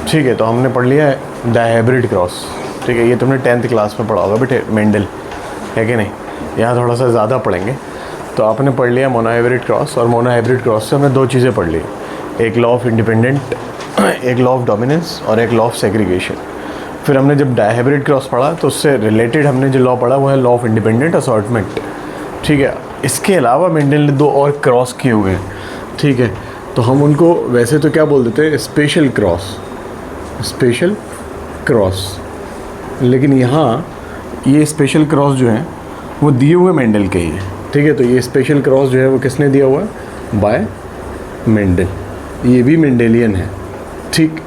ठीक है, तो हमने पढ़ लिया है डायहाइब्रिड क्रॉस। ठीक है, ये तुमने 10th क्लास में पढ़ा होगा बेटे, मेंडल है कि नहीं। यहाँ थोड़ा सा ज़्यादा पढ़ेंगे। तो आपने पढ़ लिया मोनोहाइब्रिड क्रॉस, और मोनोहाइब्रिड क्रॉस से हमने दो चीज़ें पढ़ ली, एक लॉ ऑफ इंडिपेंडेंट, एक लॉ ऑफ डोमिनेंस और एक लॉ ऑफ सेग्रीगेशन। फिर हमने जब डायहाइब्रिड क्रॉस पढ़ा तो उससे रिलेटेड हमने जो लॉ पढ़ा वो है लॉ ऑफ इंडिपेंडेंट असॉर्टमेंट। ठीक है, इसके अलावा मेंडल ने दो और क्रॉस किए हुए हैं। ठीक है, तो हम उनको वैसे तो क्या बोल देते हैं, स्पेशल क्रॉस, स्पेशल क्रॉस। लेकिन यहाँ ये स्पेशल क्रॉस जो है वो दिए हुए मेंडल के ही है। ठीक है, तो ये स्पेशल क्रॉस जो है वो किसने दिया हुआ है, बाय मेंडल। ये भी मेंडेलियन है। ठीक,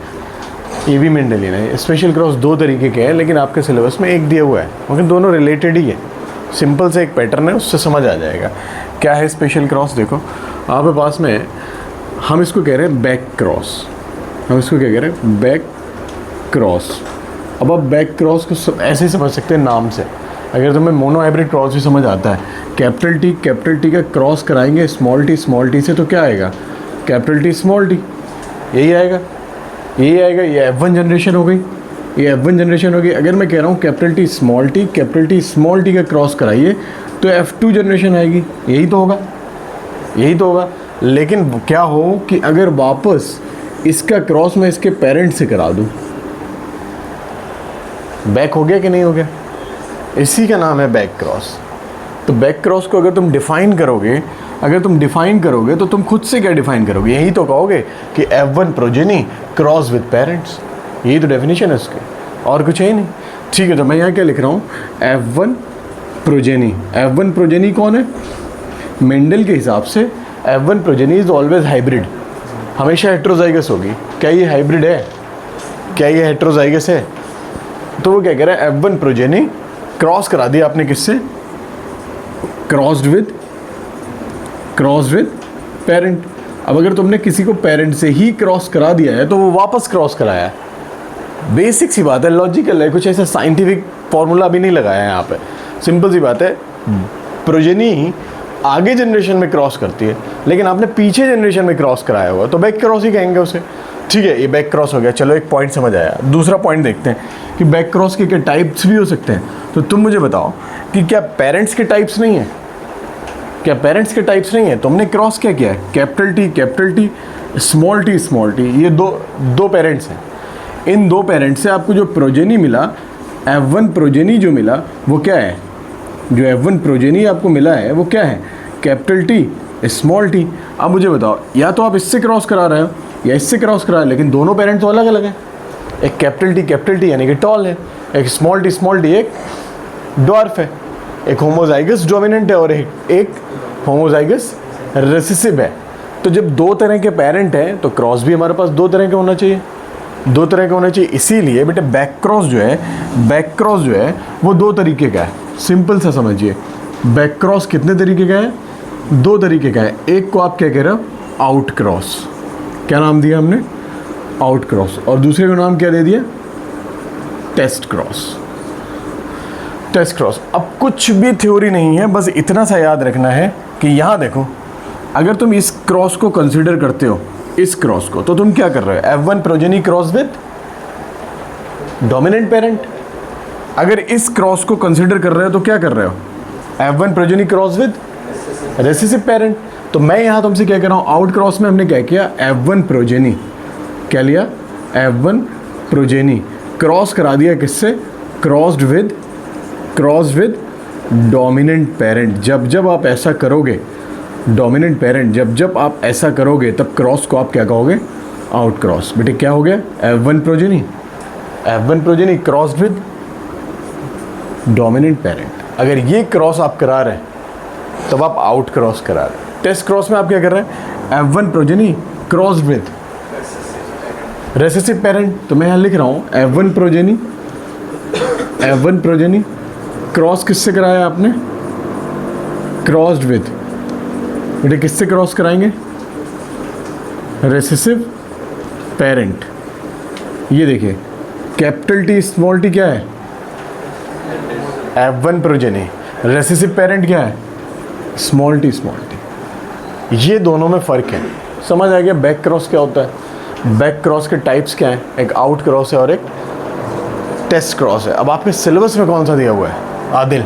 ये भी मेंडेलियन है। स्पेशल क्रॉस दो तरीके के हैं, लेकिन आपके सिलेबस में एक दिया हुआ है, मगर दोनों रिलेटेड ही है। सिंपल से एक पैटर्न है, उससे समझ आ जाएगा क्या है स्पेशल क्रॉस। देखो आपके पास में, हम इसको कह रहे हैं बैक क्रॉस, हम इसको क्या कह रहे हैं, बैक क्रॉस। अब आप बैक क्रॉस को ऐसे ही समझ सकते हैं नाम से। अगर तुम्हें मोनोहाइब्रिड क्रॉस भी समझ आता है, कैपिटल टी का क्रॉस कराएंगे स्मॉल टी से, तो क्या आएगा, कैपिटल टी स्मॉल टी, यही आएगा, यही आएगा। ये F1 जनरेशन हो गई, ये F1 जनरेशन हो गई। अगर मैं कह रहा हूँ कैपिटल टी स्मॉल टी का क्रॉस कराइए तो F2 जनरेशन आएगी, यही तो होगा, यही तो होगा। लेकिन क्या हो कि अगर वापस इसका क्रॉस मैं इसके पेरेंट से करा दूँ, बैक हो गया कि नहीं हो गया, इसी का नाम है बैक क्रॉस। तो बैक क्रॉस को अगर तुम डिफ़ाइन करोगे, तो तुम खुद से क्या डिफ़ाइन करोगे, यही तो कहोगे कि F1 progeny cross with parents, यही तो डेफिनेशन है उसकी, और कुछ है ही नहीं। ठीक है, तो मैं यहाँ क्या लिख रहा हूँ, F1 प्रोजेनी कौन है, मेंडल के हिसाब से F1 progeny is always hybrid, हमेशा हेट्रोजाइगस होगी। क्या ये हाइब्रिड है, क्या ये हेट्रोजाइगस है। तो वो क्या कह रहा है, F1 प्रोजेनी क्रॉस करा दिया आपने किससे, क्रॉस्ड विद पेरेंट। अब अगर तुमने किसी को पेरेंट से ही क्रॉस करा दिया है तो वो वापस क्रॉस कराया है। बेसिक सी बात है, लॉजिकल है, कुछ ऐसा साइंटिफिक फॉर्मूला भी नहीं लगाया है यहाँ पे। सिंपल सी बात है, प्रोजेनी आगे जनरेशन में क्रॉस करती है, लेकिन आपने पीछे जनरेशन में क्रॉस कराया हुआ तो बैक क्रॉस ही कहेंगे उसे। ठीक है, ये बैक क्रॉस हो गया। चलो एक पॉइंट समझ आया। दूसरा पॉइंट देखते हैं कि बैक क्रॉस के क्या टाइप्स भी हो सकते हैं। तो तुम मुझे बताओ कि क्या पेरेंट्स के टाइप्स नहीं है, क्या पेरेंट्स के टाइप्स नहीं है। तुमने क्रॉस क्या किया है, कैपिटल टी स्मॉल टी, ये दो पेरेंट्स हैं। इन दो पेरेंट्स से आपको जो प्रोजेनी मिला, F1 प्रोजेनी जो मिला वो क्या है, जो F1 प्रोजेनी आपको मिला है वो क्या है, कैपिटल टी स्मॉल टी। अब मुझे बताओ, या तो आप इससे क्रॉस करा रहे हो या इससे क्रॉस करा रहे हो, लेकिन दोनों पेरेंट्स तो अलग अलग हैं। एक कैपिटल टी यानी कि टॉल है, एक स्मॉल टी एक ड्वार्फ है, एक होमोजाइगस डोमिनेंट है और एक होमोजाइगस रिसेसिव है। तो जब दो तरह के पेरेंट हैं तो क्रॉस भी हमारे पास दो तरह का होना चाहिए, इसीलिए बेटे बैक क्रॉस जो है वो दो तरीके का है। सिंपल सा समझिए, बैक क्रॉस कितने तरीके का है, दो तरीके का है। एक को आप क्या कह रहे हो, आउट क्रॉस, क्या नाम दिया हमने, आउट क्रॉस, और दूसरे को नाम क्या दे दिया, टेस्ट क्रॉस। अब कुछ भी थ्योरी नहीं है, बस इतना सा याद रखना है कि यहाँ देखो, अगर तुम इस क्रॉस को कंसीडर करते हो, इस क्रॉस को, तो तुम क्या कर रहे हो, F1 progeny cross with dominant parent. अगर इस क्रॉस को कंसीडर कर रहे हो तो क्या कर रहे हो, F1 progeny cross with recessive parent. तो मैं यहाँ तुमसे क्या कह रहा हूँ, आउट क्रॉस में हमने क्या किया, F1 प्रोजेनी, क्या लिया, F1 प्रोजेनी क्रॉस करा दिया किससे, क्रॉस्ड विद डोमिनेंट पेरेंट। जब आप ऐसा करोगे, डोमिनेंट पेरेंट जब आप ऐसा करोगे, तब क्रॉस को आप क्या कहोगे, आउट क्रॉस। बेटे क्या हो गया, F1 progeny crossed with dominant parent. अगर ये क्रॉस आप करा रहे हैं तब आप आउट क्रॉस करा रहे हैं। टेस्ट क्रॉस में आप क्या कर रहे हैं, F1 progeny crossed with recessive parent. तो मैं यहाँ लिख रहा हूँ F1 प्रोजेनी क्रॉस किससे कराया आपने, क्रॉस्ड विद, बेटे किससे क्रॉस कराएंगे, रेसेसिव पेरेंट। ये देखिए कैपिटल टी स्मॉल टी क्या है, F1 प्रोजेनी, रेसेसिव पेरेंट क्या है, स्मॉल टी। ये दोनों में फ़र्क है। समझ आ गया बैक क्रॉस क्या होता है। बैक क्रॉस के टाइप्स क्या हैं? एक आउट क्रॉस है और एक टेस्ट क्रॉस है। अब आपके सिलेबस में कौन सा दिया हुआ है आदिल?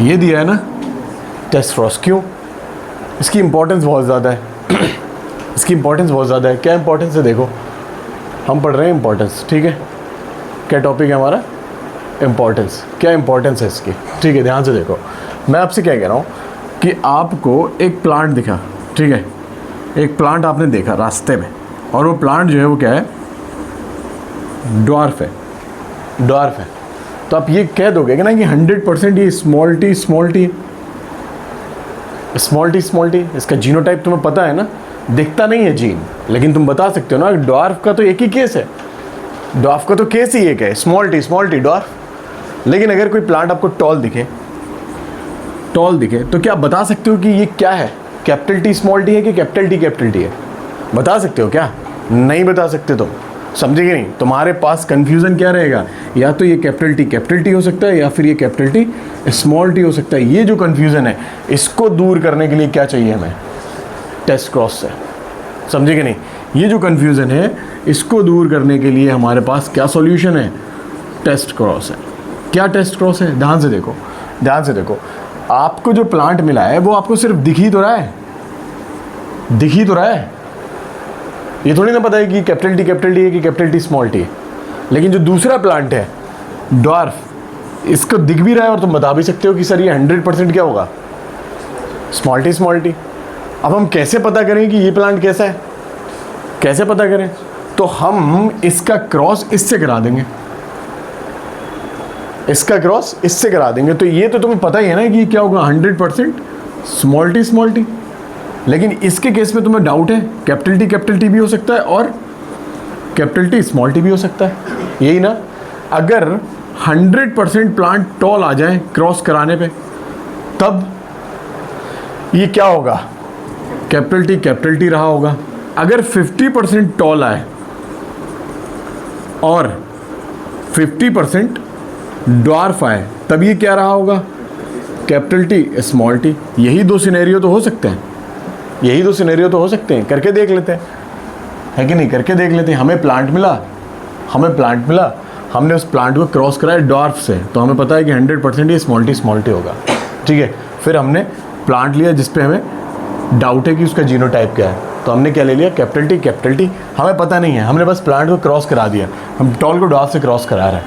ये दिया है ना, टेस्ट क्रॉस। क्यों? इसकी इंपॉर्टेंस बहुत ज़्यादा है इसकी इंपॉर्टेंस बहुत ज़्यादा है। क्या इंपॉर्टेंस है? देखो, हम पढ़ रहे हैं इंपॉर्टेंस, ठीक है। क्या टॉपिक है हमारा? इंपॉर्टेंस। क्या इंपॉर्टेंस है इसकी? ठीक है, ध्यान से देखो। मैं आपसे क्या कह रहा हूँ कि आपको एक प्लांट दिखा, ठीक है, एक प्लांट आपने देखा रास्ते में, और वो प्लांट जो है वो क्या है? ड्वार्फ है। ड्वार्फ है तो आप ये कह दोगे कि ना कि 100% ये small T small T small T small T. इसका जीनोटाइप तुम्हें पता है ना, दिखता नहीं है जीन, लेकिन तुम बता सकते हो ना ड्वार्फ का तो एक ही केस है, ड्वार्फ का तो केस ही एक है, स्मॉल टी ड्वार्फ। लेकिन अगर कोई प्लांट आपको टॉल दिखे तो क्या आप बता सकते हो कि ये क्या है? कैपिटल टी स्मॉल टी है कि कैपिटल टी है? बता सकते हो क्या? नहीं बता सकते। तुम समझेंगे नहीं। तुम्हारे पास कंफ्यूजन क्या रहेगा? या तो ये कैपिटल टी हो सकता है, या फिर ये कैपिटल टी स्मॉल टी हो सकता है। ये जो कंफ्यूजन है, इसको दूर करने के लिए क्या चाहिए हमें? टेस्ट क्रॉस से। समझेंगे नहीं? ये जो कंफ्यूजन है, इसको दूर करने के लिए हमारे पास क्या सॉल्यूशन है? टेस्ट क्रॉस है। क्या टेस्ट क्रॉस है? ध्यान से देखो, ध्यान से देखो। आपको जो प्लांट मिला है वो आपको सिर्फ दिख ही तो रहा है, दिख ही तो रहा है। ये थोड़ी ना पता है कि कैपिटल टी है कि कैपिटल टी स्मॉल टी है। लेकिन जो दूसरा प्लांट है ड्वार्फ, इसको दिख भी रहा है और तुम बता भी सकते हो कि सर ये 100% क्या होगा? Small T. अब हम कैसे पता करें कि ये प्लांट कैसा है? कैसे पता करें? तो हम इसका क्रॉस इससे करा देंगे, इसका क्रॉस इससे करा देंगे। तो ये तो तुम्हें पता ही है ना कि क्या होगा? 100% स्मॉल टी। लेकिन इसके केस में तुम्हें डाउट है, कैपिटल टी भी हो सकता है और कैपिटल टी स्मॉल टी भी हो सकता है, यही ना। अगर 100% प्लांट टॉल आ जाए क्रॉस कराने पे, तब ये क्या होगा? कैपिटल टी रहा होगा। अगर 50% टॉल आए और 50% ड्वार्फ आए, तब ये क्या रहा होगा? Capital T small T. यही दो सिनेरियो तो हो सकते हैं, यही दो सिनेरियो तो हो सकते हैं। करके देख लेते हैं, है कि नहीं? करके देख लेते हैं। हमें प्लांट मिला, हमने उस प्लांट को क्रॉस कराया ड्वार्फ से, तो हमें पता है कि 100% ये स्मॉल टी होगा, ठीक है। फिर हमने प्लांट लिया जिस पे हमें डाउट है कि उसका जीनोटाइप क्या है, तो हमने क्या ले लिया? Capital T. हमें पता नहीं है, हमने बस प्लांट को क्रॉस करा दिया। हम टॉल को ड्वार्फ से क्रॉस करा रहे हैं,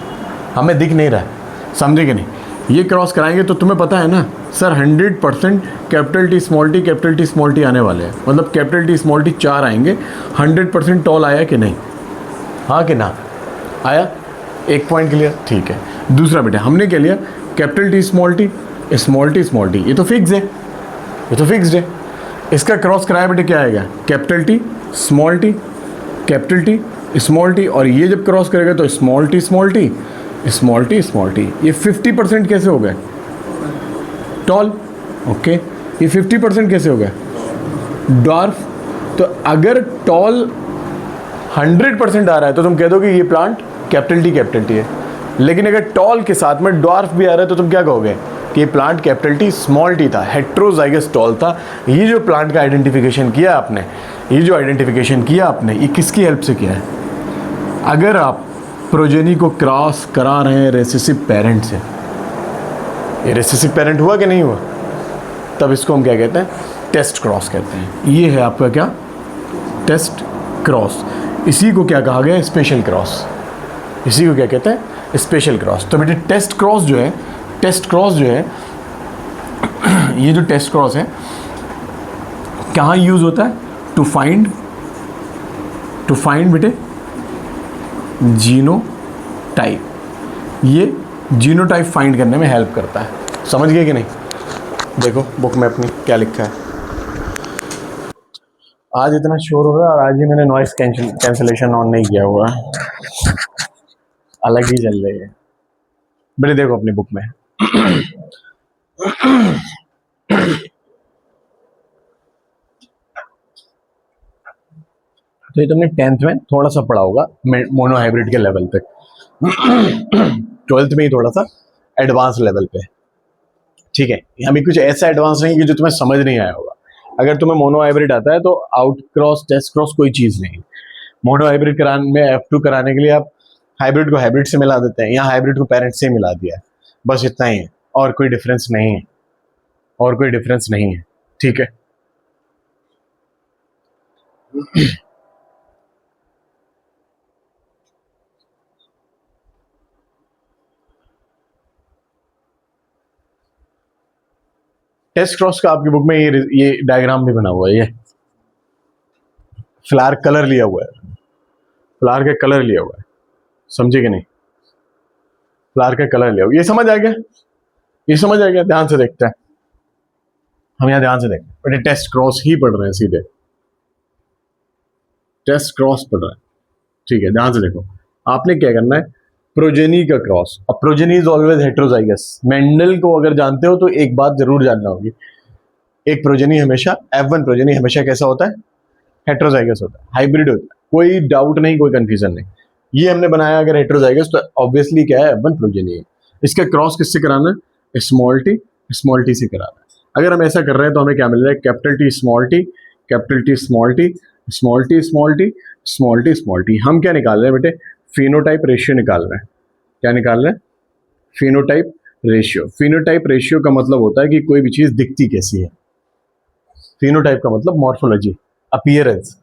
हमें दिख नहीं रहा है, समझे कि नहीं? ये क्रॉस कराएंगे तो तुम्हें पता है ना sir 100% capital T small T आने वाले हैं। मतलब कैपिटल टी स्मॉल टी 4 आएंगे। 100% टॉल आया कि नहीं? हाँ कि ना? आया। एक पॉइंट क्लियर, ठीक है। दूसरा बेटा हमने क्या लिया? Capital T small T. ये तो फिक्स है, ये तो फिक्स्ड है। इसका क्रॉस कराया बेटे क्या आएगा? कैपिटल टी स्मॉल टी, और ये जब क्रॉस करेगा तो स्मॉल टी। ये 50% कैसे हो गए? टॉल। ओके, ये 50% कैसे हो गया? ड्वार्फ। तो अगर टॉल 100% आ रहा है तो तुम कह दोगे ये प्लांट कैपिटल टी है। लेकिन अगर टॉल के साथ में ड्वार्फ भी आ रहा है तो तुम क्या कहोगे? कि ये plant capital T small T था, हेट्रोजाइगस टॉल था। ये जो प्लांट का आइडेंटिफिकेशन किया आपने, ये किसकी हेल्प से किया है? अगर आप प्रोजेनी को क्रॉस करा रहे हैं रेसेसिव पेरेंट से, ये रेसेसिव पेरेंट हुआ कि नहीं हुआ, तब इसको हम क्या कहते हैं? टेस्ट क्रॉस कहते हैं। ये है आपका क्या? Test cross. इसी को क्या कहा गया? Special cross. इसी को क्या कहते हैं? Special cross. तो बेटे टेस्ट क्रॉस जो है ये जो टेस्ट क्रॉस है कहाँ यूज होता है? टू फाइंड बेटे जीनोटाइप। ये जीनोटाइप फाइंड करने में हेल्प करता है। समझ गए कि नहीं? देखो बुक में अपनी क्या लिखा है। आज इतना शोर हो रहा है और आज ही मैंने नॉइस कैंसलेशन ऑन नहीं किया हुआ, अलग ही चल रही है। बेटे देखो अपनी बुक में तो ये तुमने 10th में थोड़ा सा पढ़ा होगा मोनो हाइब्रिड के लेवल तक। 12th में ही थोड़ा सा एडवांस लेवल पे, ठीक है। अभी कुछ ऐसा एडवांस नहीं कि जो तुम्हें समझ नहीं आया होगा। अगर तुम्हें मोनो हाइब्रिड आता है तो आउट क्रॉस टेस्ट क्रॉस कोई चीज़ नहीं। मोनो हाइब्रिड कराने में F2 कराने के लिए आप हाइब्रिड को हाइब्रिड से मिला देते हैं, यहाँ हाइब्रिड को पेरेंट से मिला दिया है, बस इतना ही है, और कोई डिफरेंस नहीं है, और कोई डिफरेंस नहीं है। ठीक है, टेस्ट क्रॉस का आपकी बुक में ये डायग्राम भी बना हुआ है, ये फ्लावर कलर लिया हुआ है, फ्लावर का कलर लिया हुआ है, समझे कि नहीं? फ्लावर का कलर लिया हुआ, ये समझ आ गया? ये समझ आ गया? ध्यान से देखते हैं, हम यहाँ ध्यान से देखते हैं, बेटे टेस्ट क्रॉस ही पढ़ रहे हैं, सीधे टेस्ट क्रॉस पढ़ रहे हैं। ठीक है, ध्यान से देखो, आपने क्या करना है, प्रोजेनी का क्रॉस। अब progeny is always heterozygous. Mendel को अगर जानते हो तो एक बात जरूर जानना होगी, एक प्रोजेनी हमेशा, F1 प्रोजेनी हमेशा कैसा होता है? हेट्रोजाइगस होता है, हाइब्रिड होता है, कोई डाउट नहीं, कोई कंफ्यूजन नहीं। ये हमने बनाया अगर हेट्रोजाइगस तो ऑब्वियसली क्या है? F1 प्रोजेनी है। इसका क्रॉस किससे कराना है? स्मॉल टी से कराना है। अगर हम ऐसा कर रहे हैं तो हमें क्या मिल रहा है? Capital T small T, capital T small T, small T small T, small T small T. हम क्या निकाल रहे हैं बेटे? फिनोटाइप रेशियो निकाल रहे हैं। क्या निकाल रहे हैं? Phenotype ratio. फिनोटाइप रेशियो का मतलब होता है कि कोई भी चीज दिखती कैसी है। फिनोटाइप का मतलब मॉर्फोलॉजी, अपीयरेंस,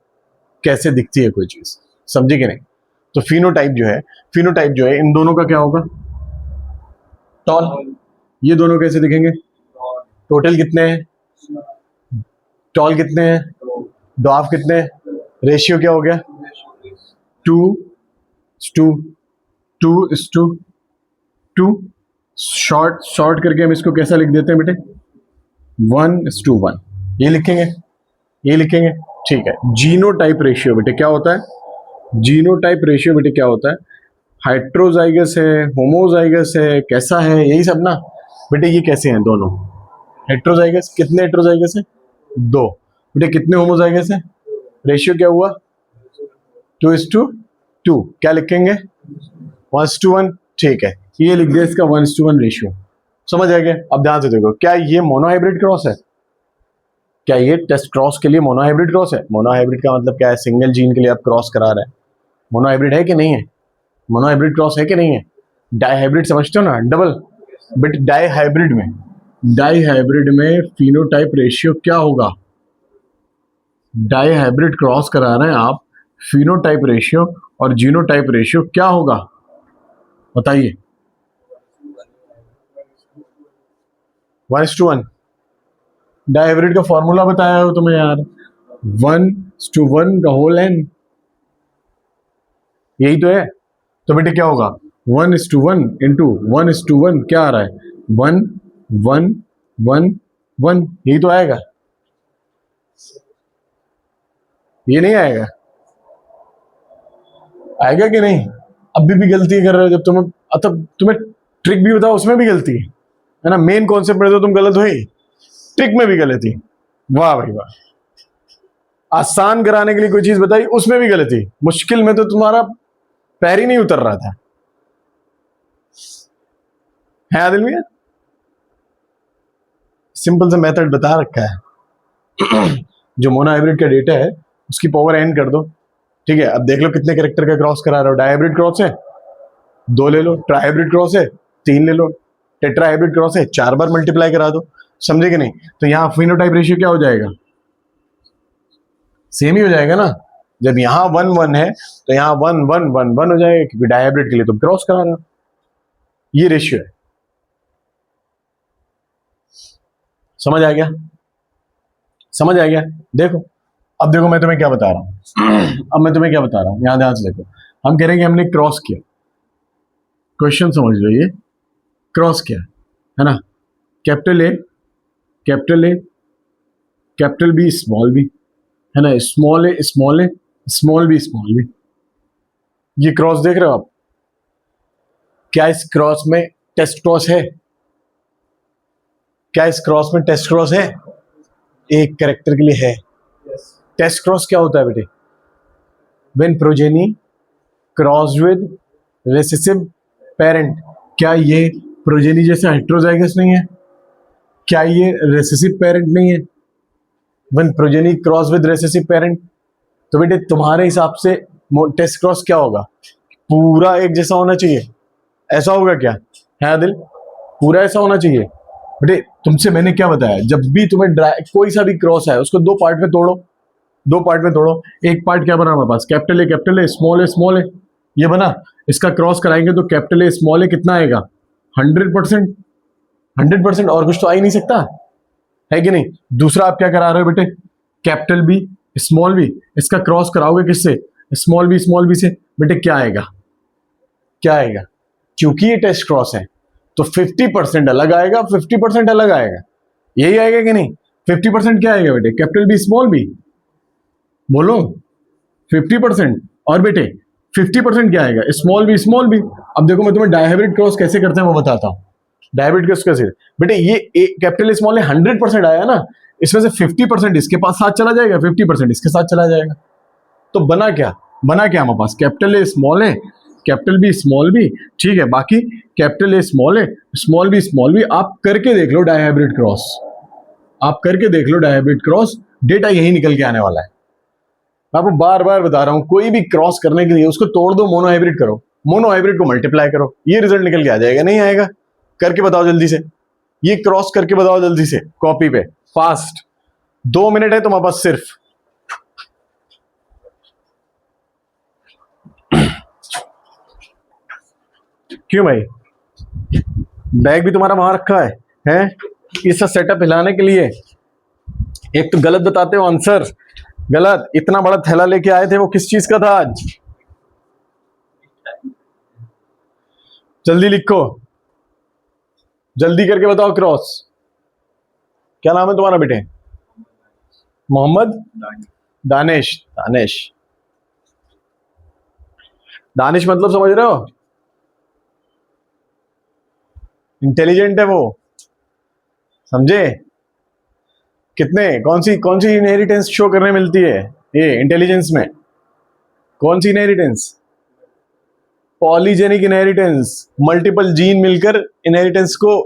कैसे दिखती है कोई चीज, समझे कि नहीं? तो फिनोटाइप जो है इन दोनों का क्या होगा? टॉल। ये दोनों कैसे दिखेंगे? टोटल कितने हैं? टॉल कितने हैं? डॉफ कितने हैं? रेशियो क्या हो गया? 2:2 शॉर्ट करके हम इसको कैसा लिख देते हैं बेटे? 1:1। ये लिखेंगे, ये लिखेंगे, ठीक है। जीनोटाइप रेशियो बेटे क्या होता है? जीनोटाइप रेशियो बेटे क्या होता है? हाइट्रोजाइगस है, होमोजाइगस है, कैसा है, यही सब ना बेटे। ये कैसे हैं दोनों? हेट्रोजाइगस। कितने हेट्रोजाइगस है? 2। बेटे कितने होमोजाइगस है? रेशियो क्या हुआ? 2:2। क्या लिखेंगे? 1:1। ठीक है, ये लिख दिया इसका 1:1 रेशियो। समझ आ गया? अब ध्यान से देखो, क्या ये मोनोहाइब्रिड क्रॉस है? क्या ये टेस्ट क्रॉस के लिए मोनोहाइब्रिड क्रॉस है? मोनोहाइब्रिड का मतलब क्या है? सिंगल जीन के लिए आप क्रॉस करा रहे हैं। मोनोहाइब्रिड है कि नहीं है? मोनोहाइब्रिड क्रॉस है कि नहीं है? डाईहाइब्रिड समझते हो ना, डबल। बट डाईहाइब्रिड में फिनोटाइप रेशियो क्या होगा? डाईहाइब्रिड क्रॉस करा रहे हैं आप, फिनोटाइप रेशियो और जीनोटाइप रेशियो क्या होगा बताइए? 1:1। डाईहाइब्रिड का फॉर्मूला बताया हो तुम्हें यार, 1:1 का होल n, यही तो है। तो बेटे क्या होगा? 1:1 इंटू 1:1 क्या आ रहा है? 1:1:1:1, यही तो आएगा। ये नहीं आएगा? आएगा कि नहीं? अभी भी गलती कर रहे हो जब तुम्हें ट्रिक भी बताओ उसमें भी गलती है ना। मेन कॉन्सेप्ट में तो तुम गलत हो ही, ट्रिक में भी गलती। वाह भाई वाह। आसान कराने के लिए कोई चीज बताई उसमें भी गलती, मुश्किल में तो तुम्हारा पैर ही नहीं उतर रहा था, है आदिल मियां? सिंपल सा मेथड बता रखा है। जो मोनोहाइब्रिड का डेटा है उसकी पावर n कर दो, ठीक है। अब देख लो कितने कैरेक्टर का क्रॉस करा रहे हो। डाईहाइब्रिड क्रॉस है 2 ले लो, ट्राईहाइब्रिड क्रॉस है 3 ले लो, टेट्राहाइब्रिड क्रॉस है 4 बार मल्टीप्लाई करा दो, समझे कि नहीं? तो यहाँ फिनोटाइप रेशियो क्या हो जाएगा? सेम ही हो जाएगा ना। जब यहाँ 1:1 है तो यहाँ 1:1:1:1 हो जाएगा, क्योंकि डाईहाइब्रिड के लिए तुम क्रॉस करा रहे हो। ये रेशियो है, समझ आ गया? समझ आ गया? देखो अब देखो मैं तुम्हें क्या बता रहा हूं। अब मैं तुम्हें क्या बता रहा हूं, यहां ध्यान से देखो। हम कह रहे हैं कि हमने क्रॉस किया, क्वेश्चन समझ लो, ये क्रॉस किया है ना। Capital A, capital A, capital B, small b, है ना। Small a, small a, small B, small b. ये क्रॉस देख रहे हो आप? क्या इस क्रॉस में टेस्ट क्रॉस है? क्या इस क्रॉस में टेस्ट क्रॉस है? एक कैरेक्टर के लिए है। टेस्ट क्रॉस क्या होता है बेटे? When progeny cross with recessive parent. क्या ये प्रोजेनी जैसा हेट्रोजाइगस नहीं है? क्या ये रेसेसिव पेरेंट नहीं है? When progeny cross with recessive parent. तो बेटे तुम्हारे हिसाब से टेस्ट क्रॉस क्या होगा, पूरा एक जैसा होना चाहिए, ऐसा होगा क्या है आदिल, पूरा ऐसा होना चाहिए। बेटे तुमसे मैंने क्या बताया, जब भी तुम्हें कोई सा भी क्रॉस है उसको दो पार्ट में तोड़ो, दो पार्ट में तोड़ो। एक पार्ट क्या बना हमारे पास, कैपिटल ए स्मॉल ए, ये बना। इसका क्रॉस कराएंगे तो कैपिटल ए स्मॉल ए कितना आएगा, 100%, 100%, और कुछ तो आ ही नहीं सकता है कि नहीं। दूसरा आप क्या करा रहे हो बेटे, कैपिटल बी स्मॉल बी, इसका क्रॉस कराओगे किससे, स्मॉल बी से, बेटे क्या आएगा, क्या आएगा, क्योंकि ये टेस्ट क्रॉस है तो 50% अलग आएगा, 50% अलग आएगा, यही आएगा कि नहीं। 50% क्या आएगा बेटे, कैपिटल बी स्मॉल बी, बोलो 50%, और बेटे 50% क्या आएगा, स्मॉल बी। अब देखो मैं तुम्हें डायहाइब्रिड क्रॉस कैसे करते हैं वो बताता हूँ। डायहाइब्रिड क्रॉस कैसे, बेटे ये कैपिटल स्मॉल है 100% आया ना, इसमें से 50% इसके पास साथ चला जाएगा, 50% इसके साथ चला जाएगा। तो बना क्या हमारे पास, कैपिटल ए स्मॉल बी, ठीक है। बाकी कैपिटल ए स्मॉल बी, आप करके देख लो डायहाइब्रिड क्रॉस, आप करके देख लो डायहाइब्रिड क्रॉस, डेटा यही निकल के आने वाला है। मैं आपको बार बार बता रहा हूं, कोई भी क्रॉस करने के लिए उसको तोड़ दो, मोनोहाइब्रिड करो, मोनोहाइब्रिड को मल्टीप्लाई करो, ये रिजल्ट निकल के आ जाएगा, नहीं आएगा। करके बताओ जल्दी से, ये क्रॉस करके बताओ जल्दी से, कॉपी पे फास्ट, 2 मिनट है तुम्हारे पास सिर्फ। क्यों भाई, बैग भी तुम्हारा वहां रखा है इसका सेटअप हिलाने के लिए। एक तो गलत बताते हो आंसर, गलत, इतना बड़ा थैला लेके आए थे, वो किस चीज का था आज, जल्दी लिखो, जल्दी करके बताओ क्रॉस। क्या नाम है तुम्हारा बेटे, मोहम्मद दानिश, दानिश मतलब समझ रहे हो, इंटेलिजेंट है वो, समझे। कितने, कौन सी इनहेरिटेंस शो करने मिलती है ये इंटेलिजेंस में, कौन सी inheritance, polygenic inheritance, multiple gene मिलकर इनहेरिटेंस को,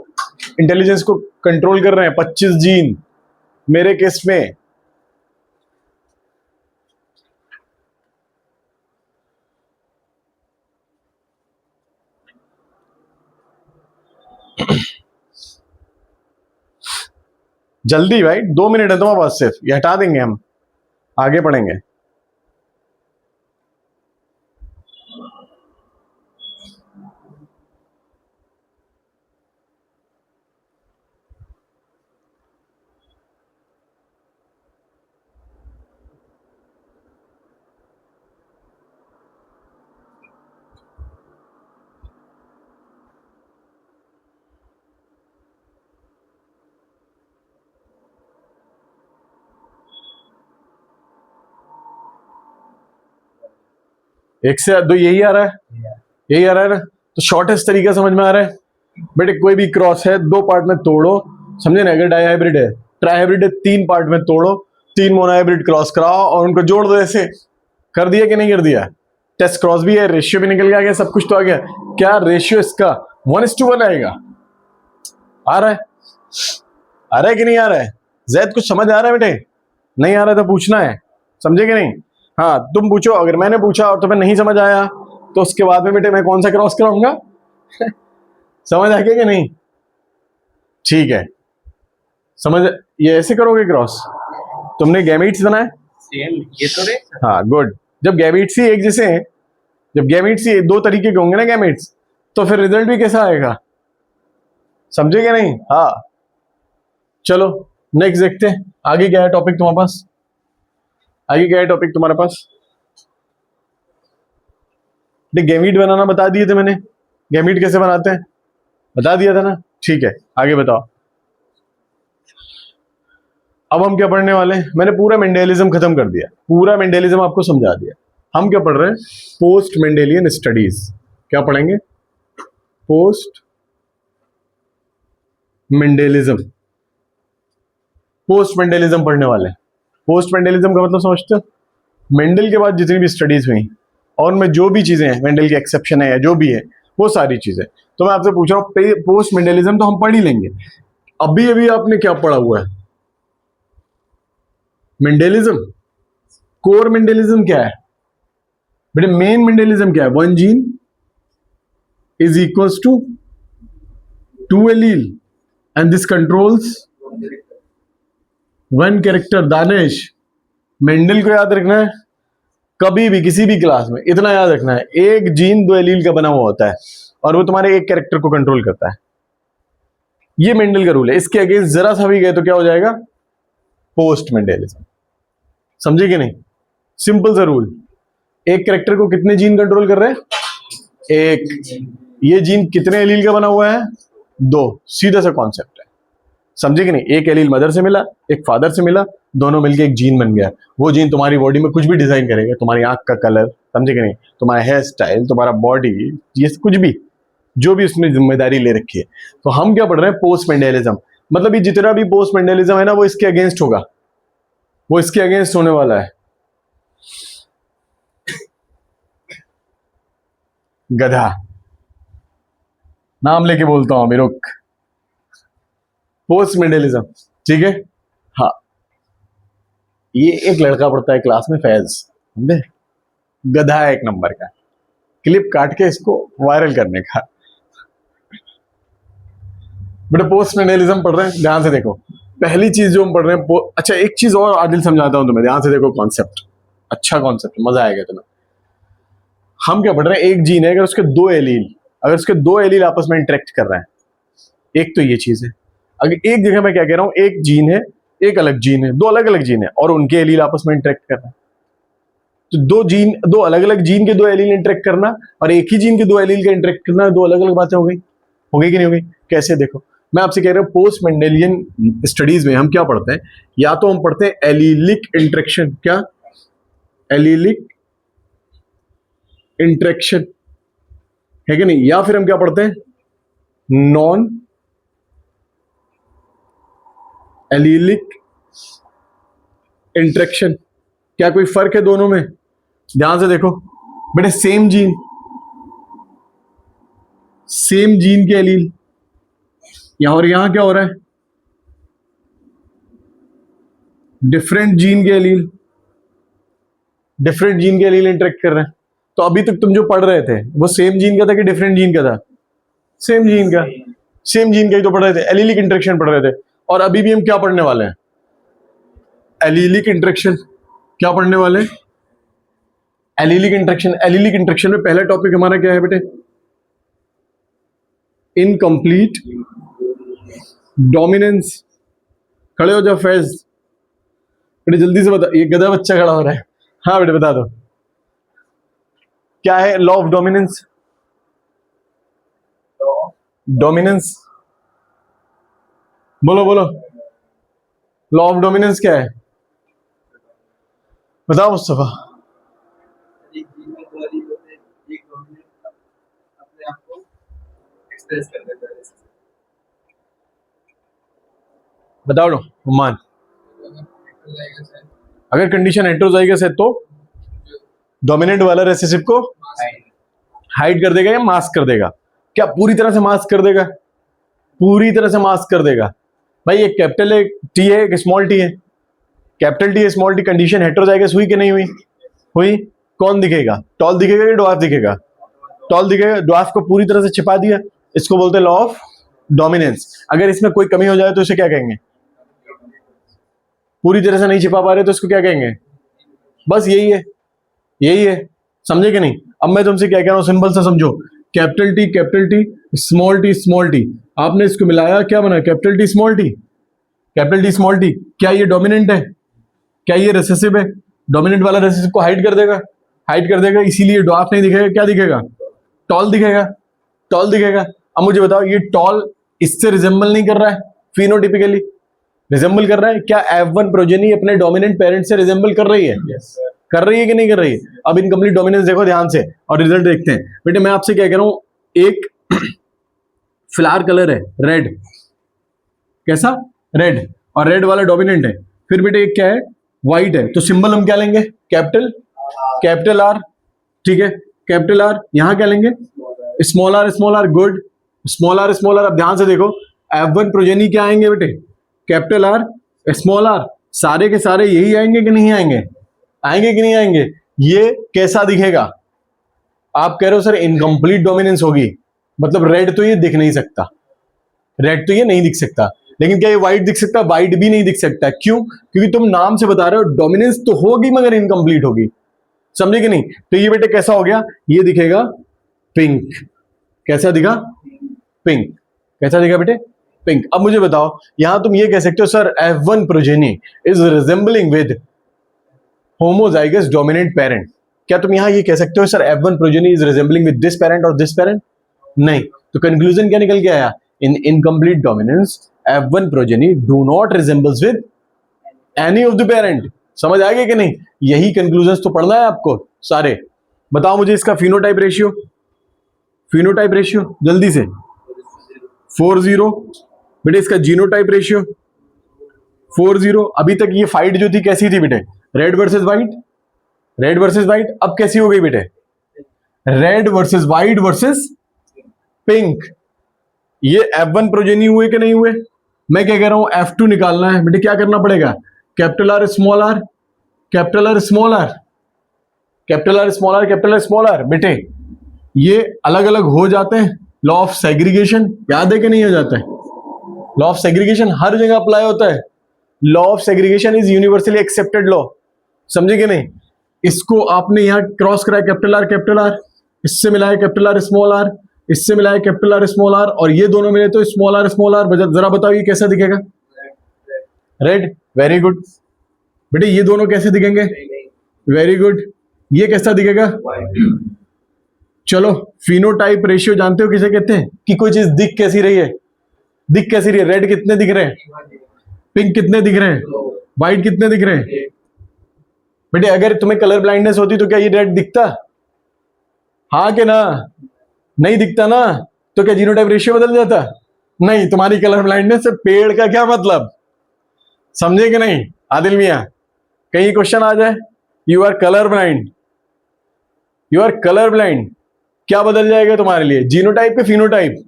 इंटेलिजेंस को कंट्रोल कर रहे हैं, 25 जीन मेरे केस में। जल्दी भाई, 2 मिनट है तुम्हारे पास सिर्फ, ये हटा देंगे हम, आगे पढ़ेंगे। एक से दो यही आ रहा है, यही आ रहा है ना, तो शॉर्टेस्ट तरीका समझ में आ रहा है बेटे। कोई भी क्रॉस है दो पार्ट में तोड़ो, समझे ना। अगर डायहाइब्रिड है, ट्राइहाइब्रिड है, 3 पार्ट में तोड़ो, 3 मोनोहाइब्रिड क्रॉस कराओ और उनको जोड़ दो, ऐसे कर दिया कि नहीं कर दिया। टेस्ट क्रॉस भी है, रेशियो भी निकल के आ गया, सब कुछ तो आ गया। क्या रेशियो इसका 1:1 आएगा, आ रहा है, आ रहा है कि नहीं आ रहा है। जैद कुछ समझ आ रहा है बेटे, नहीं आ रहा तो पूछना है, समझे कि नहीं। हाँ तुम पूछो, अगर मैंने पूछा और तुम्हें नहीं समझ आया तो उसके बाद में बेटे मैं कौन सा क्रॉस कराऊंगा समझ आ गया कि नहीं, ठीक है। समझ, ये ऐसे करोगे क्रॉस, तुमने गैमीट्स बनाए सेम ये तो रे, हाँ गुड। जब गैमीट्स ही एक जैसे हैं, जब गैमीट्स ही 2 तरीके के होंगे ना गैमीट्स, तो फिर रिजल्ट भी कैसा आएगा, समझे कि नहीं। हाँ चलो नेक्स्ट देखते हैं, आगे क्या है टॉपिक तुम्हारे पास, आगे क्या है टॉपिक तुम्हारे पास। गैमीट बनाना बता दिए थे मैंने, गैमीट कैसे बनाते हैं बता दिया था ना, ठीक है। आगे बताओ, अब हम क्या पढ़ने वाले हैं। मैंने पूरा मेंडेलिज्म खत्म कर दिया, पूरा मेंडेलिज्म आपको समझा दिया। हम क्या पढ़ रहे हैं, पोस्ट मेंडेलियन स्टडीज। क्या पढ़ेंगे, पोस्ट मेंडेलिज्म, पोस्ट मेंडेलिज्म पढ़ने वाले हैं। पोस्ट मेंडेलिज्म का मतलब समझते हो, मेंडल के बाद जितनी भी स्टडीज हुई और उनमें जो भी चीजें हैं, मेंडल के एक्सेप्शन है या जो भी है, वो सारी चीजें। तो मैं आपसे पूछ रहा हूँ, पोस्ट मेंडेलिज्म तो हम पढ़ ही लेंगे, अभी अभी आपने क्या पढ़ा हुआ है, मेंडेलिज्म। कोर मेंडेलिज्म क्या है, बेटे मेन मेंडेलिज्म क्या है? One gene is equals to two allele and this controls one character. Danish, Mendel को याद रखना है कभी भी किसी भी क्लास में, इतना याद रखना है, एक जीन दो एलील का बना हुआ होता है और वो तुम्हारे एक कैरेक्टर को कंट्रोल करता है। ये मेंडल का रूल है। इसके अगेंस्ट जरा सा भी गए तो क्या हो जाएगा? Post Mendelism. समझे कि नहीं? सिंपल सा रूल। एक कैरेक्टर को कितने जीन कंट्रोल कर रहे हैं? एक। ये जीन कितने एलील का बना हुआ है? दो। सीधा सा कॉन्सेप्ट है। समझे कि नहीं? एक एलील मदर से मिला, एक फादर से मिला, दोनों मिलके एक जीन बन गया। वो जीन तुम्हारी बॉडी में कुछ भी डिजाइन करेगा, तुम्हारी आंख का कलर, समझे कि नहीं, तुम्हारा हेयर स्टाइल, तुम्हारा बॉडी, ये कुछ भी, जो भी उसने जिम्मेदारी ले रखी है। तो हम क्या पढ़ रहे हैं? Post Mendelism. मतलब ये जितना भी पोस्ट मेंडेलिज्म है ना, वो इसके अगेंस्ट होगा, वो इसके अगेंस्ट होने वाला है। गधा, नाम लेके बोलता हूं अभी, पोस्ट मेंडेलिज्म, ठीक है। हाँ, ये एक लड़का पढ़ता है क्लास में, फैज, समझे? गधा है एक नंबर का, क्लिप काट के इसको वायरल करने का। बेटा पोस्ट मेंडेलिज्म पढ़ रहे हैं, ध्यान से देखो। पहली चीज जो हम पढ़ रहे हैं, अच्छा एक चीज और आदिल समझाता हूं तुम्हें, ध्यान से देखो कॉन्सेप्ट, अच्छा कॉन्सेप्ट, मजा आएगा तुम्हें। हम क्या पढ़ रहे हैं? एक जीन है, अगर उसके दो एलील आपस में इंटरेक्ट कर रहे हैं, एक तो ये चीज है। अगर एक जगह मैं क्या कह रहा हूं, एक जीन है, एक अलग जीन है, दो अलग अलग जीन है और उनके एलील आपस में इंटरेक्ट कर रहे हैं, तो दो अलग अलग जीन के दो एलील इंटरेक्ट करना और एक ही जीन के दो एलील का इंटरेक्ट करना, दो अलग अलग बातें हो गई कि नहीं हो गई? कैसे? देखो, मैं आपसे कह रहा हूं, पोस्ट मेंडेलियन स्टडीज में हम क्या पढ़ते हैं? या तो हम पढ़ते हैं एलीलिक इंटरेक्शन, क्या? एलीलिक इंटरेक्शन है कि नहीं? या फिर हम क्या पढ़ते हैं? Non allelic interaction. क्या कोई फर्क है दोनों में? ध्यान से देखो बेटे, सेम जीन के एलील, यहां और यहां क्या हो रहा है? डिफरेंट जीन के एलील इंटरेक्ट कर रहे हैं। तो अभी तक तुम जो पढ़ रहे थे वो सेम जीन का था कि डिफरेंट जीन का था? सेम जीन का ही तो पढ़ रहे थे, एलीलिक इंटरेक्शन पढ़ रहे थे। और अभी भी हम क्या पढ़ने वाले हैं? Allelic interaction. क्या पढ़ने वाले हैं? एलीलिक इंटरेक्शन में पहला टॉपिक हमारा क्या है बेटे? Incomplete dominance. खड़े हो जाओ फैज, बेटे जल्दी से बता। ये गधा बच्चा खड़ा हो रहा है। हाँ बेटे बता दो, क्या है लॉ ऑफ डोमिनेंस? बोलो लॉ ऑफ डोमिनेंस क्या है? बताओ मुस्तफा। बताओ लो उम्मान। अगर कंडीशन हेटेरोजाइगस है तो डोमिनेंट वाला रिसेसिव को हाइड कर देगा या मास्क कर देगा? क्या पूरी तरह से मास्क कर देगा? पूरी तरह से मास्क कर देगा। भाई एक कैपिटल टी है, एक स्मॉल टी है, capital T small T, condition heterozygous हुई कि नहीं हुई? कौन दिखेगा? टॉल दिखेगा या ड्वार्फ दिखेगा? टॉल दिखेगा। ड्वार्फ को पूरी तरह से छिपा दिया, इसको बोलते हैं लॉ ऑफ डोमिनेंस। अगर इसमें कोई कमी हो जाए तो इसे क्या कहेंगे? पूरी तरह से नहीं छिपा पा रहे तो इसको क्या कहेंगे? बस यही है, समझे कि नहीं? अब मैं तुमसे क्या कह रहा हूं, सिंपल सा समझो। कैपिटल टी, स्मॉल टी, आपने इसको मिलाया, क्या बना? Capital T small T. क्या ये डोमिनेंट है? क्या ये रिसेसिव है? डोमिनेंट वाला रिसेसिव को हाइड कर देगा, इसीलिए ड्वार्फ नहीं दिखेगा। क्या दिखेगा? टॉल दिखेगा। अब मुझे बताओ, ये टॉल इससे रिजेंबल नहीं कर रहा है? फिनोटिपिकली रिजेंबल कर रहा है? क्या F1 प्रोजेनी अपने डोमिनेंट पेरेंट से रिजेंबल कर रही है? कर रही है कि नहीं कर रही है? अब इनकम्प्लीट डोमिनेंस देखो ध्यान से और रिजल्ट देखते हैं। बेटे मैं आपसे क्या कह रहा हूं, एक फ्लावर कलर है रेड, कैसा? रेड, और रेड वाला डोमिनेंट है। फिर बेटे एक क्या है? व्हाइट है। तो सिंबल हम क्या लेंगे? कैपिटल आर, ठीक है, कैपिटल आर। यहां क्या लेंगे? Small r, good, small r. अब ध्यान से देखो, F1 प्रोजेनी क्या आएंगे बेटे? कैपिटल आर, स्मॉल आर, सारे के सारे यही आएंगे कि नहीं आएंगे? ये कैसा दिखेगा? आप कह रहे हो सर इनकम्प्लीट डोमिनेंस होगी, मतलब रेड तो ये दिख नहीं सकता, रेड तो ये नहीं दिख सकता, लेकिन क्या ये व्हाइट दिख सकता? व्हाइट भी नहीं दिख सकता। क्यों? क्योंकि तुम नाम से बता रहे हो डोमिनेंस तो होगी मगर इनकम्प्लीट होगी, समझे कि नहीं? तो ये बेटे कैसा हो गया? ये दिखेगा पिंक। कैसा दिखा? पिंक। कैसा दिखा बेटे? पिंक। अब मुझे बताओ, यहां तुम ये कह सकते हो sir F1 progeny is resembling with homozygous dominant parent. क्या तुम यहां ये कह सकते हो sir F1 progeny is resembling with this parent और दिस पेरेंट? नहीं। तो कंक्लूजन क्या निकल के आया? In incomplete dominance F1 progeny do not resembles with any of the parent. समझ आ गया कि नहीं? यही कंक्लूजन तो पढ़ना है आपको सारे। बताओ मुझे इसका फिनोटाइप रेशियो, फिनोटाइप रेशियो जल्दी से। 4-0। बेटे इसका जीनोटाइप रेशियो 4-0। अभी तक ये फाइट जो थी कैसी थी बेटे? Red versus white, red versus white. अब कैसी हो गई बेटे? Red versus white versus pink. ये F1 प्रोजेनी हुए कि नहीं हुए? मैं क्या कह रहा हूं, F2 निकालना है बेटे। क्या करना पड़ेगा? Capital R small r, capital R small r, capital R small r, capital R small r. बेटे ये अलग अलग हो जाते हैं। लॉ ऑफ सेग्रीगेशन याद है कि नहीं हो जाता है? लॉ ऑफ सेग्रीगेशन हर जगह अप्लाई होता है। Law of segregation is universally accepted law, समझे कि नहीं? इसको आपने यहां क्रॉस कराया कैपिटल आर, इससे मिलाया कैपिटल आर स्मॉल आर, इससे मिलाया कैपिटल आर स्मॉल आर, और ये दोनों मिले तो स्मॉल आर स्मॉल आर। जरा बताओ ये कैसा दिखेगा? रेड। वेरी गुड बेटे। ये दोनों कैसे दिखेंगे? Very good. ये कैसा दिखेगा? चलो फिनोटाइप रेशियो जानते हो किसे कहते हैं? कि कोई चीज दिख कैसी रही है, दिख कैसी रही है? रेड कितने दिख रहे हैं? पिंक कितने दिख रहे हैं? व्हाइट कितने दिख रहे हैं? बेटे अगर तुम्हें कलर ब्लाइंडनेस होती तो क्या ये रेड दिखता? हाँ कि ना? नहीं दिखता ना। तो क्या जीनोटाइप रेशियो बदल जाता? नहीं। तुम्हारी कलर ब्लाइंडनेस से पेड़ का क्या मतलब, समझे कि नहीं? आदिल मियां कहीं क्वेश्चन आ जाए, you are colour blind, you are colour blind, क्या बदल जाएगा तुम्हारे लिए? जीनोटाइप के फिनोटाइप?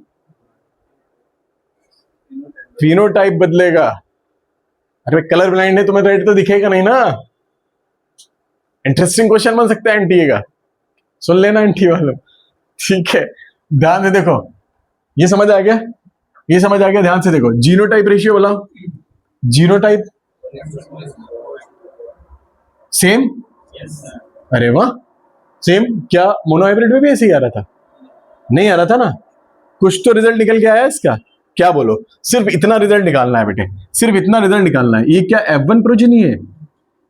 फिनोटाइप बदलेगा। अरे कलर ब्लाइंड है तुम्हें रेड तो दिखेगा नहीं ना। इंटरेस्टिंग क्वेश्चन बन सकता है एनटीए का, सुन लेना एनटीए वालों। ठीक है ध्यान से देखो, ये समझ आ गया? ये समझ आ गया? ध्यान से देखो, जीनोटाइप रेशियो बोला, जीनोटाइप सेम। अरे वाह सेम। क्या मोनोहाइब्रिड में भी ऐसे ही आ रहा था? नहीं आ रहा था ना। कुछ तो रिजल्ट निकल के आया इसका, क्या बोलो? सिर्फ इतना रिजल्ट निकालना है बेटे, सिर्फ इतना रिजल्ट निकालना है। ये क्या F1 प्रोजेनी है?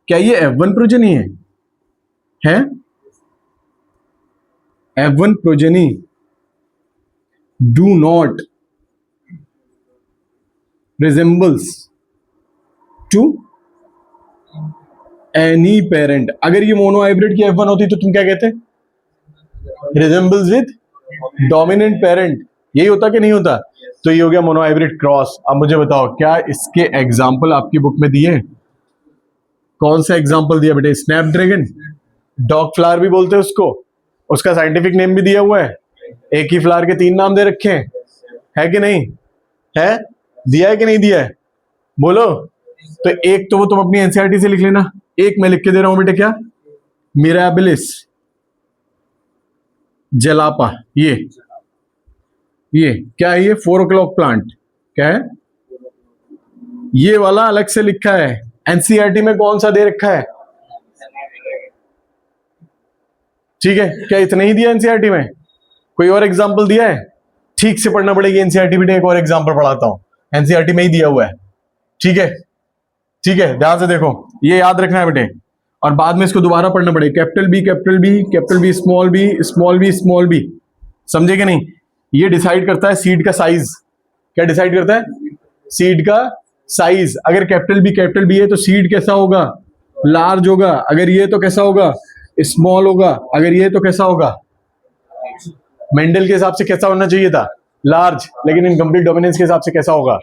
क्या ये F1 प्रोजेनी है? है F1 progeny do not resembles to any parent. अगर ये मोनोहाइब्रिड की F1 होती तो तुम क्या कहते? Resembles with dominant parent. यही होता कि नहीं होता? तो ये हो गया मोनोहाइब्रिड क्रॉस। अब मुझे बताओ क्या इसके एग्जाम्पल आपकी बुक में दिए? कौन सा एग्जाम्पल दिया बेटे? स्नैपड्रैगन, डॉग फ्लावर भी बोलते हैं उसको, उसका साइंटिफिक नेम भी दिया हुआ है। एक ही फ्लावर के 3 नाम दे रखे हैं, है कि नहीं? है? दिया है कि नहीं दिया है? बोलो। तो एक तो वो तुम अपनी एनसीईआरटी से लिख लेना, एक मैं लिख के दे रहा हूं बेटे। क्या? मिराबिलिस जलापा। ये क्या है? ये 4 o'clock प्लांट क्या है? ये वाला अलग से लिखा है। एनसीईआरटी में कौन सा दे रखा है? ठीक है, क्या इतना ही दिया एनसीईआरटी में? कोई और एग्जांपल दिया है? ठीक से पढ़ना पड़ेगी एनसीईआरटी बेटे। एक और एग्जांपल पढ़ाता हूं, एनसीईआरटी में ही दिया हुआ है। ठीक है, ठीक है, ध्यान से देखो, ये याद रखना है बेटे, और बाद में इसको दोबारा पढ़ना पड़ेगा। Capital B, capital B, capital B, small B, small B, small B. समझे कि नहीं? ये डिसाइड करता है सीड का साइज। क्या डिसाइड करता है? सीड का साइज। अगर कैपिटल बी है तो सीड कैसा होगा? लार्ज होगा। अगर ये तो कैसा होगा? स्मॉल होगा। अगर ये तो कैसा होगा? मेंडल के हिसाब से कैसा होना चाहिए था? लार्ज। लेकिन इनकम्प्लीट डोमिनेंस के हिसाब से कैसा होगा?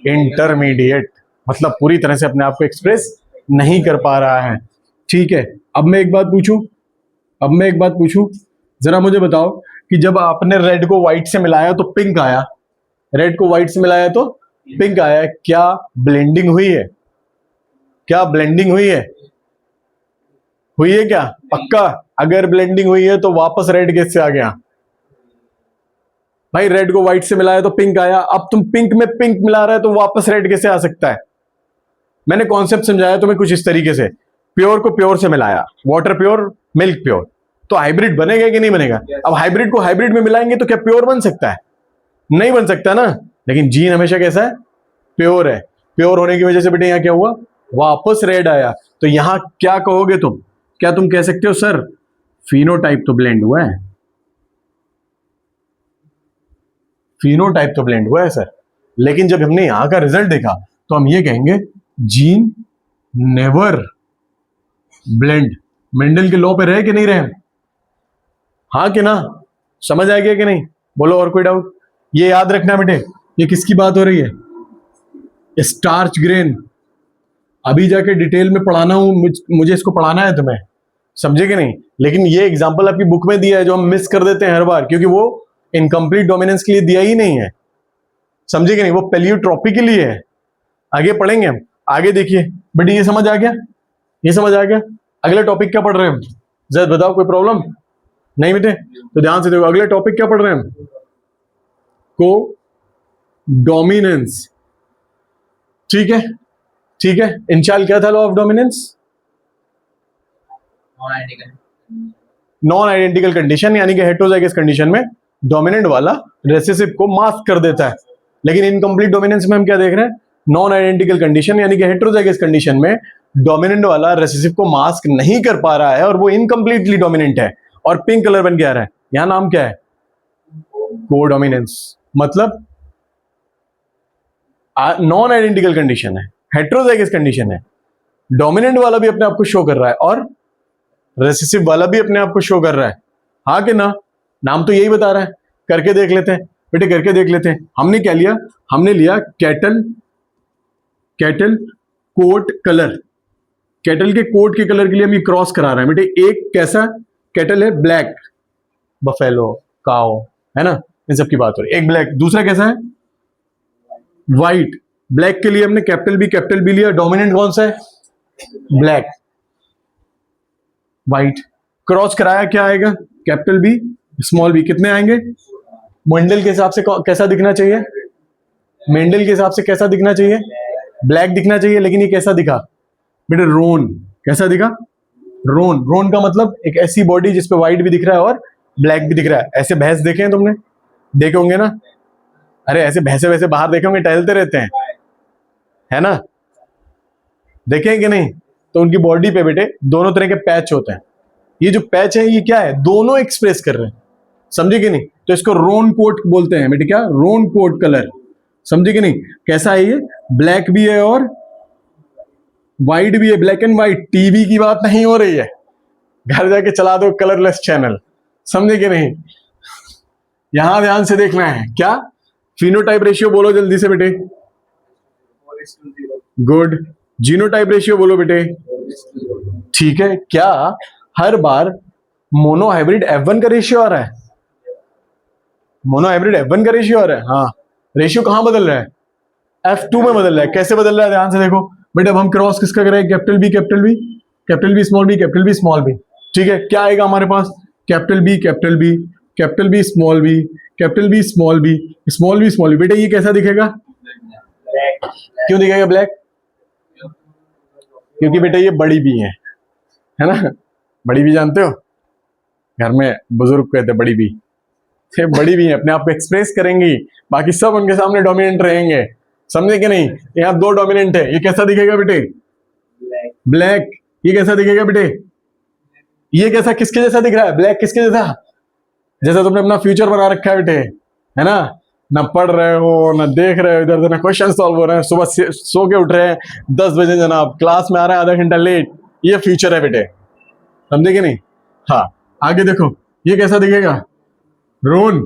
इंटरमीडिएट। मतलब पूरी तरह से अपने आप को एक्सप्रेस नहीं कर पा रहा है। ठीक है, अब मैं एक बात पूछूं, जरा मुझे बताओ कि जब आपने रेड को व्हाइट से मिलाया तो पिंक आया, रेड को व्हाइट से मिलाया तो पिंक आया, क्या ब्लेंडिंग हुई है? क्या ब्लेंडिंग हुई है? हुई है क्या? पक्का? अगर ब्लेंडिंग हुई है तो वापस रेड कैसे आ गया भाई? रेड को व्हाइट से मिलाया तो पिंक आया, अब तुम पिंक में पिंक मिला रहे हो तो वापस रेड कैसे आ सकता है? मैंने कॉन्सेप्ट समझाया तुम्हें कुछ इस तरीके से, प्योर को प्योर से मिलाया, वाटर प्योर मिल्क प्योर, तो हाइब्रिड बनेगा कि नहीं बनेगा? अब हाइब्रिड को हाइब्रिड में मिलाएंगे तो क्या प्योर बन सकता है? नहीं बन सकता ना। लेकिन जीन हमेशा कैसा है? प्योर है। प्योर होने की वजह से बेटे यहां क्या हुआ? वापस रेड आया। तो यहां क्या कहोगे तुम? क्या तुम कह सकते हो सर फिनोटाइप तो ब्लेंड हुआ है? फिनोटाइप तो ब्लेंड हुआ है सर, लेकिन जब हमने यहां का रिजल्ट देखा तो हम ये कहेंगे जीन नेवर ब्लेंड। मेंडल के लॉ पे रहे कि नहीं रहे? हाँ कि ना? समझ आ गया कि नहीं? बोलो और कोई डाउट? ये याद रखना बेटे, ये किसकी बात हो रही है? Starch grain. अभी जाके डिटेल में पढ़ाना हूं, मुझे इसको पढ़ाना है तुम्हें, समझे कि नहीं? लेकिन ये एग्जांपल आपकी बुक में दिया है जो हम मिस कर देते हैं हर बार, क्योंकि वो इनकम्प्लीट डोमिनेंस के लिए दिया ही नहीं है, समझे कि नहीं? वो पेलियोट्रॉपी के लिए है। आगे पढ़ेंगे हम, आगे देखिए बेटे। ये समझ आ गया? ये समझ आ गया? अगला टॉपिक क्या पढ़ रहे हैं हम? जरा बताओ, कोई प्रॉब्लम नहीं बेटे? तो ध्यान से देखो, अगले टॉपिक क्या पढ़ रहे हैं हम? को डोमिनेंस। ठीक है, ठीक है। इंशाल क्या था law of dominance? Non identical condition, यानी कि हेटेरोजाइगस कंडीशन में डोमिनेंट वाला रेसेसिव को मास्क कर देता है। लेकिन इनकम्प्लीट डोमिनेंस में हम क्या देख रहे हैं? नॉन आइडेंटिकल कंडीशन, यानी कि हेटेरोजाइगस कंडीशन में डोमिनेंट वाला रेसेसिव को मास्क नहीं कर पा रहा है और वो इनकम्प्लीटली डोमिनेंट है और पिंक कलर बन के आ रहा है। यहां नाम क्या है? कोडोमिनेंस। मतलब नॉन आइडेंटिकल कंडीशन है, हेटेरोजाइगस कंडीशन है, डोमिनेंट वाला भी अपने आप को शो कर रहा है और रेसेसिव वाला भी अपने आप को शो कर रहा है। हाँ कि ना? नाम तो यही बता रहा है। करके देख लेते हैं बेटे, करके देख लेते हैं। हमने क्या लिया? हमने लिया कैटल कोट कलर। कैटल के कोट के कलर के लिए हम ये क्रॉस करा रहे हैं बेटे। एक कैसा कैटल है? ब्लैक, बफेलो, काओ, है ना? इन सब की बात हो रही है। एक ब्लैक, दूसरा कैसा है? व्हाइट। ब्लैक के लिए हमने कैपिटल बी लिया। डोमिनेंट कौन सा है? ब्लैक। व्हाइट क्रॉस कराया, क्या आएगा? Capital B small B. कितने आएंगे? मेंडल के हिसाब से कैसा दिखना चाहिए? मेंडल के हिसाब से कैसा दिखना चाहिए? ब्लैक दिखना चाहिए। लेकिन ये कैसा दिखा बेटे? रोन। कैसा दिखा? रोन। रोन का मतलब एक ऐसी बॉडी जिसपे व्हाइट भी दिख रहा है और ब्लैक भी दिख रहा है। ऐसे भैंस देखे हैं तुमने? देखे होंगे ना? अरे ऐसे भैंसे वैसे बाहर देखे होंगे, टहलते रहते हैं, है ना? देखे कि नहीं? तो उनकी बॉडी पे बेटे दोनों तरह के पैच होते हैं। ये जो पैच है ये क्या है? दोनों एक्सप्रेस कर रहे हैं, समझे कि नहीं? तो इसको रोन कोट बोलते हैं बेटे। क्या? रोन कोट कलर, समझे कि नहीं? कैसा है ये? ब्लैक भी है और व्हाइट भी है, ब्लैक एंड व्हाइट। टीवी की बात नहीं हो रही है, घर जाके चला दो कलरलेस चैनल, समझे कि नहीं? यहां ध्यान से देखना है। क्या? फिनोटाइप रेशियो बोलो जल्दी से बेटे। गुड। जीनोटाइप रेशियो बोलो बेटे। ठीक है। क्या हर बार मोनो हाइब्रिड F1 का रेशियो आ रहा है? मोनो हाइब्रिड F1 का रेशियो आ रहा है? हाँ। रेशियो कहां बदल रहा है? F2 में बदल रहा है। कैसे बदल रहा है? ध्यान से देखो बेटे। अब हम क्रॉस किसका करें? Capital B small B, capital B small B. ठीक है। क्या आएगा हमारे पास? Capital B small B, capital B small B. बेटे ये कैसा दिखेगा? क्यों दिखेगा ब्लैक? क्योंकि बेटे ये बड़ी बी है ना? बड़ी बी जानते हो? घर में बुजुर्ग कहते बड़ी बी। बड़ी भी है, अपने आप को एक्सप्रेस करेंगी, बाकी सब उनके सामने डोमिनेंट रहेंगे, समझे कि नहीं? यहाँ दो डोमिनेंट है। ये कैसा दिखेगा बेटे? ब्लैक। ये कैसा दिखेगा बेटे? ये कैसा, किसके जैसा दिख रहा है? ब्लैक किसके जैसा? जैसा तुमने अपना फ्यूचर बना रखा है बेटे, है ना? ना पढ़ रहे हो, ना देख रहे हो इधर, ना क्वेश्चन सॉल्व हो रहे हैं, सुबह सो के उठ रहे हैं 10 बजे, जनाब क्लास में आ रहा है आधा घंटा लेट। ये फ्यूचर है बेटे, समझे कि नहीं? हाँ। आगे देखो, ये कैसा दिखेगा? रोन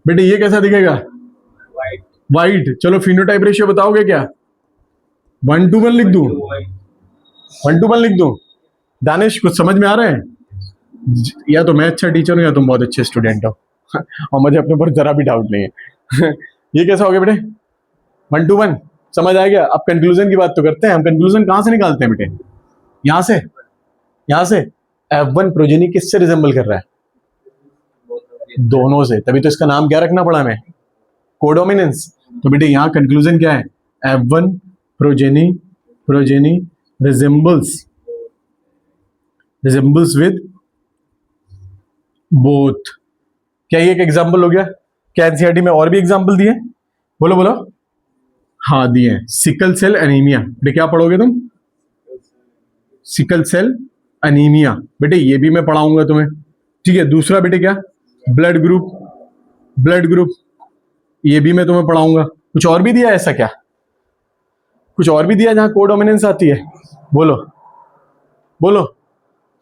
बेटे। ये कैसा दिखेगा? व्हाइट। चलो फिनोटाइप रेशियो बताओगे क्या? 1:1 लिख दूं? 1:1 लिख दूं? दानिश कुछ समझ में आ रहा है? या तो मैं अच्छा टीचर हूं या तुम बहुत अच्छे स्टूडेंट हो और मुझे अपने ऊपर जरा भी डाउट नहीं है ये कैसा हो गया बेटे? 1:1 समझ आ गया? अब कंक्लूजन की बात तो करते हैं हम। कंक्लूजन कहां से निकालते हैं बेटे? यहां से F1 प्रोजेनी किससे रिजेंबल कर रहा है? दोनों से, तभी तो इसका नाम क्या रखना पड़ा हमें? कोडोमिनेंस। तो बेटे यहाँ कंक्लूजन क्या है? F1 progeny resembles with both. क्या ये एक एग्जाम्पल हो गया? क्या एनसीईआरटी में और भी एग्जाम्पल दिए? बोलो बोलो। हाँ दिए। सिकल सेल एनीमिया, बेटे क्या पढ़ोगे तुम? सिकल सेल एनीमिया, बेटे ये भी मैं पढ़ाऊंगा तुम्हें, ठीक है। दूसरा बेटे क्या? ब्लड ग्रुप, ये भी मैं तुम्हें पढ़ाऊंगा। कुछ और भी दिया ऐसा क्या? कुछ और भी दिया जहां कोडोमिनेंस आती है? बोलो बोलो।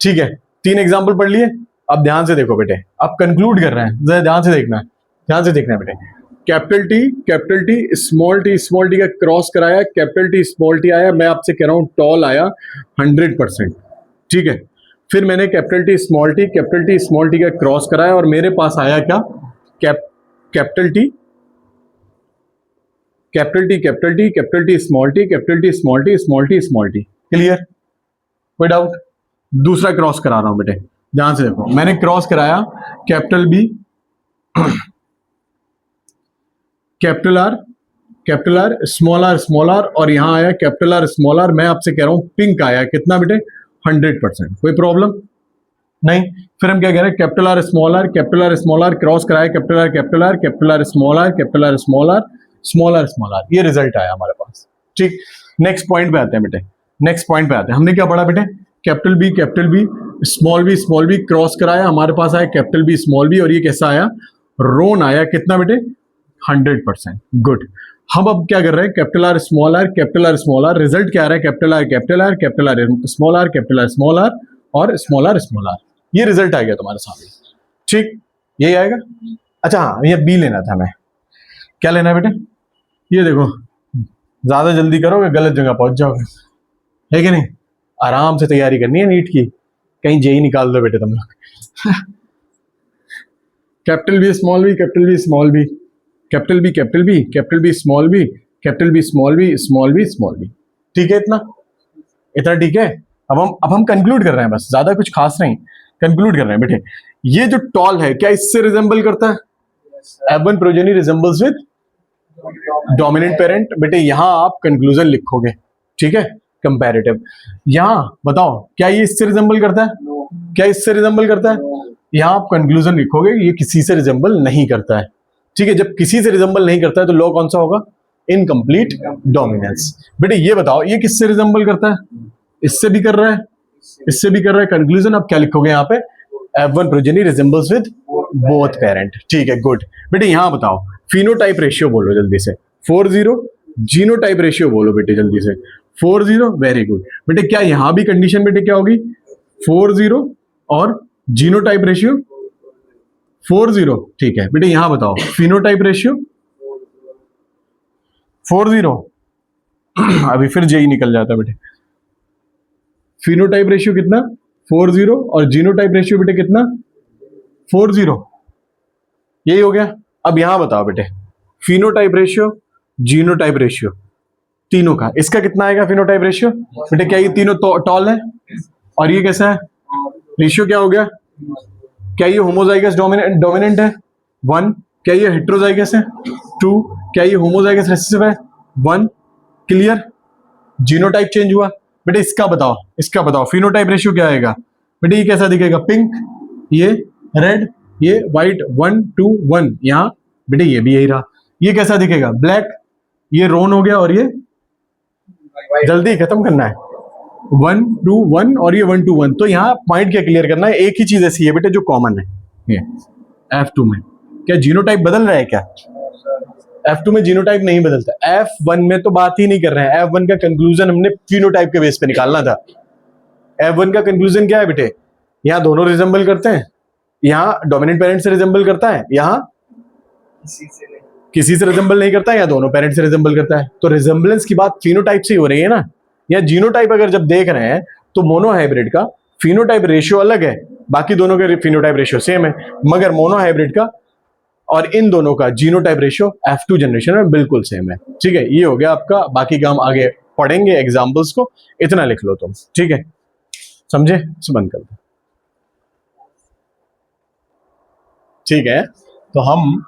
ठीक है, 3 एग्जाम्पल पढ़ लिए। अब ध्यान से देखो बेटे, अब कंक्लूड कर रहे हैं, जरा ध्यान से देखना है बेटे। कैपिटल टी स्मॉल टी का क्रॉस कराया, कैपिटल टी स्मॉल टी आया, मैं आपसे कह रहा हूं टॉल आया 100%, ठीक है। फिर मैंने कैपिटल टी स्मॉल टी का क्रॉस कराया और मेरे पास आया क्या? Capital T small T. Clear? कोई डाउट? दूसरा क्रॉस करा रहा हूं बेटे, ध्यान से देखो। मैंने क्रॉस कराया capital B, capital R small R और यहां आया कैपिटल आर स्मॉल आर। मैं आपसे कह रहा हूं पिंक आया कितना बेटे? 100%। कोई प्रॉब्लम नहीं। फिर हम क्या कह रहे हैं? Capital R small R cross कराया कैपिटल आर स्मॉल आर, ये रिजल्ट आया हमारे पास, ठीक। नेक्स्ट पॉइंट पे आते हैं बेटे, हमने क्या पढ़ा बेटे? Capital B small B cross कराया, हमारे पास आया कैपिटल बी स्मॉल बी और ये कैसा आया? रोन आया कितना बेटे? 100%। गुड। हम अब क्या कर रहे हैं? Capital R small R, result क्या आ रहा है? कैपिटल आर स्मॉल आर और स्मॉल आर, ये रिजल्ट आ गया तुम्हारे सामने, ठीक। यही आएगा। अच्छा हाँ, ये बी लेना था हमें। क्या लेना है बेटे? ये देखो, ज्यादा जल्दी करोगे गलत जगह पहुंच जाओगे, है कि नहीं? आराम से तैयारी करनी है नीट की, कहीं जेई निकाल दो बेटे तुम लोग। Capital B small B small B, ठीक है? इतना ठीक है। अब हम कंक्लूड कर रहे हैं, बस ज्यादा कुछ खास नहीं, कंक्लूड कर रहे हैं बेटे। ये जो टॉल है क्या इससे रिजेंबल करता है? F1 progeny resembles with dominant parent. बेटे यहां आप कंक्लूजन लिखोगे, ठीक है, कंपैरेटिव। यहां बताओ क्या ये इससे रिजेंबल करता है? क्या इससे रिजेंबल करता है? यहां आप कंक्लूजन लिखोगे ये किसी से रिजेंबल नहीं करता है, ठीक है। जब किसी से रिजेंबल नहीं करता है तो लॉ कौन सा होगा? Incomplete dominance. बेटे ये बताओ ये किससे रिजेंबल करता है? इससे भी कर रहा है, कंक्लूजन आप क्या लिखोगे यहाँ पे? F1 progeny resembles with both parent, ठीक है। गुड। बेटे यहां बताओ फिनोटाइप रेशियो बोलो जल्दी से, 4-0। जीनोटाइप रेशियो बोलो बेटे जल्दी से, 4-0। Very good. बेटे क्या यहां भी कंडीशन बेटे क्या होगी? 4-0 और जीनोटाइप रेशियो 4-0, ठीक है। बेटे यहां बताओ फिनोटाइप रेशियो 4-0। अभी फिर जेई निकल जाता है बेटे। फिनोटाइप रेशियो कितना? 4-0 और जीनोटाइप रेशियो बेटे कितना? 4-0। यही हो गया। अब यहां बताओ बेटे फिनोटाइप रेशियो, जीनोटाइप रेशियो तीनों का, इसका कितना आएगा फिनोटाइप रेशियो? बेटे क्या ये तीनों टॉल है और ये कैसा है? रेशियो क्या हो गया? क्या ये होमोजाइगस डोमिनेंट है? 1। क्या ये हेट्रोजाइगस है? 2। क्या ये होमोजाइगस रिसेसिव है? 1। क्लियर? जीनोटाइप चेंज हुआ। बेटे इसका बताओ फिनोटाइप रेशियो क्या आएगा? बेटे ये कैसा दिखेगा? पिंक, ये रेड, ये व्हाइट, 1 2 1। यहां बेटे ये भी यही रहा। ये कैसा दिखेगा? ब्लैक, ये रोन हो गया और ये जल्दी खत्म करना है, 1 2 1 और ये 1 2 1। तो यहाँ पॉइंट क्या क्लियर करना है? एक ही चीज ऐसी है बेटे जो कॉमन है, ये F2 में। क्या जीनोटाइप बदल रहा है क्या? F2 में जीनोटाइप नहीं बदलता। F1 में तो बात ही नहीं कर रहे हैं। F1 का कंक्लूजन हमने फिनोटाइप के बेस पे निकालना था। F1 का कंक्लूजन क्या है बेटे? यहाँ दोनों रिजेंबल करते हैं, यहाँ डोमिनेंट पेरेंट से रिजेंबल करता है, यहाँ किसी से रिजेंबल नहीं करता है, या दोनों पेरेंट से रिजेंबल करता है। तो रिजेंबलेंस की बात फिनोटाइप से ही हो रही है ना। या जीनोटाइप अगर जब देख रहे हैं तो मोनोहाइब्रिड का फिनोटाइप रेशियो अलग है, बाकी दोनों के फिनोटाइप रेशियो सेम है, मगर मोनोहाइब्रिड का और इन दोनों का जीनोटाइप रेशियो F2 जनरेशन में बिल्कुल सेम है, ठीक है। ये हो गया आपका, बाकी काम आगे पढ़ेंगे एग्जाम्पल्स को, इतना लिख लो तुम, ठीक है। समझे? बंद कर दो। ठीक है, तो हम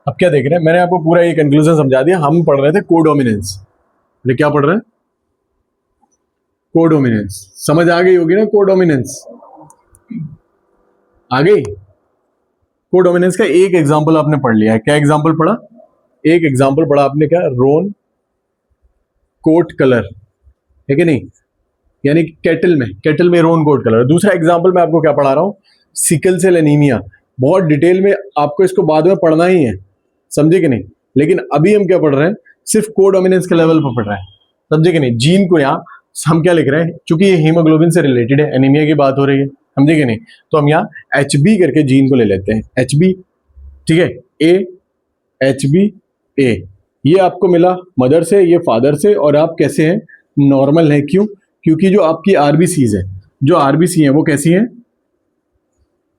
अब क्या देख रहे हैं, मैंने आपको पूरा ये कंक्लूजन समझा दिया। हम पढ़ रहे थे कोडोमिनेंस। क्या पढ़ रहे हैं? कोडोमिनेंस। समझ आ गई होगी ना कोडोमिनेंस? आ गई? कोडोमिनेंस का एक एग्जांपल आपने पढ़ लिया है। क्या एग्जांपल पढ़ा? एक एग्जांपल पढ़ा आपने, क्या? रोन कोट कलर, है कि नहीं? यानी केटल में रोन कोट कलर। दूसरा एग्जांपल मैं आपको क्या पढ़ा रहा हूं? Sickle cell anaemia. बहुत डिटेल में आपको इसको बाद में पढ़ना ही है, समझे कि नहीं? लेकिन अभी हम क्या पढ़ रहे हैं? सिर्फ कोडोमिनेंस के लेवल पर पढ़ रहे हैं, समझे कि नहीं? जीन को यहाँ हम क्या लिख रहे हैं, चूंकि ये हीमोग्लोबिन से रिलेटेड है, एनीमिया की बात हो रही है, समझे कि नहीं? तो हम यहाँ HB करके जीन को ले लेते हैं, HB, ठीक है? HB ये आपको मिला मदर से, ये फादर से, और आप कैसे हैं? नॉर्मल है। क्यों? क्योंकि जो आपकी आरबीसीज है, जो आरबीसी है वो कैसी है?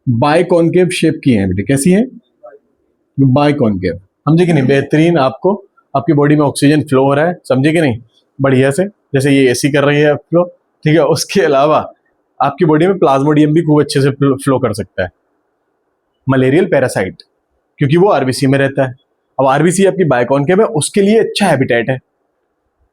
बाइकॉन्केव शेप की है बेटे। कैसी है? बाइकॉन्केव, समझे कि नहीं? बेहतरीन, आपको आपकी बॉडी में ऑक्सीजन फ्लो हो रहा है, समझे कि नहीं? बढ़िया से, जैसे ये एसी कर रही है फ्लो, ठीक है? उसके अलावा आपकी बॉडी में प्लाज्मोडियम भी खूब अच्छे से फ्लो कर सकता है। मलेरियल पैरासाइट, क्योंकि वो आरबीसी में रहता है। अब आरबीसी आपकी बाइकॉन्केव है, उसके लिए अच्छा हैबिटेट है।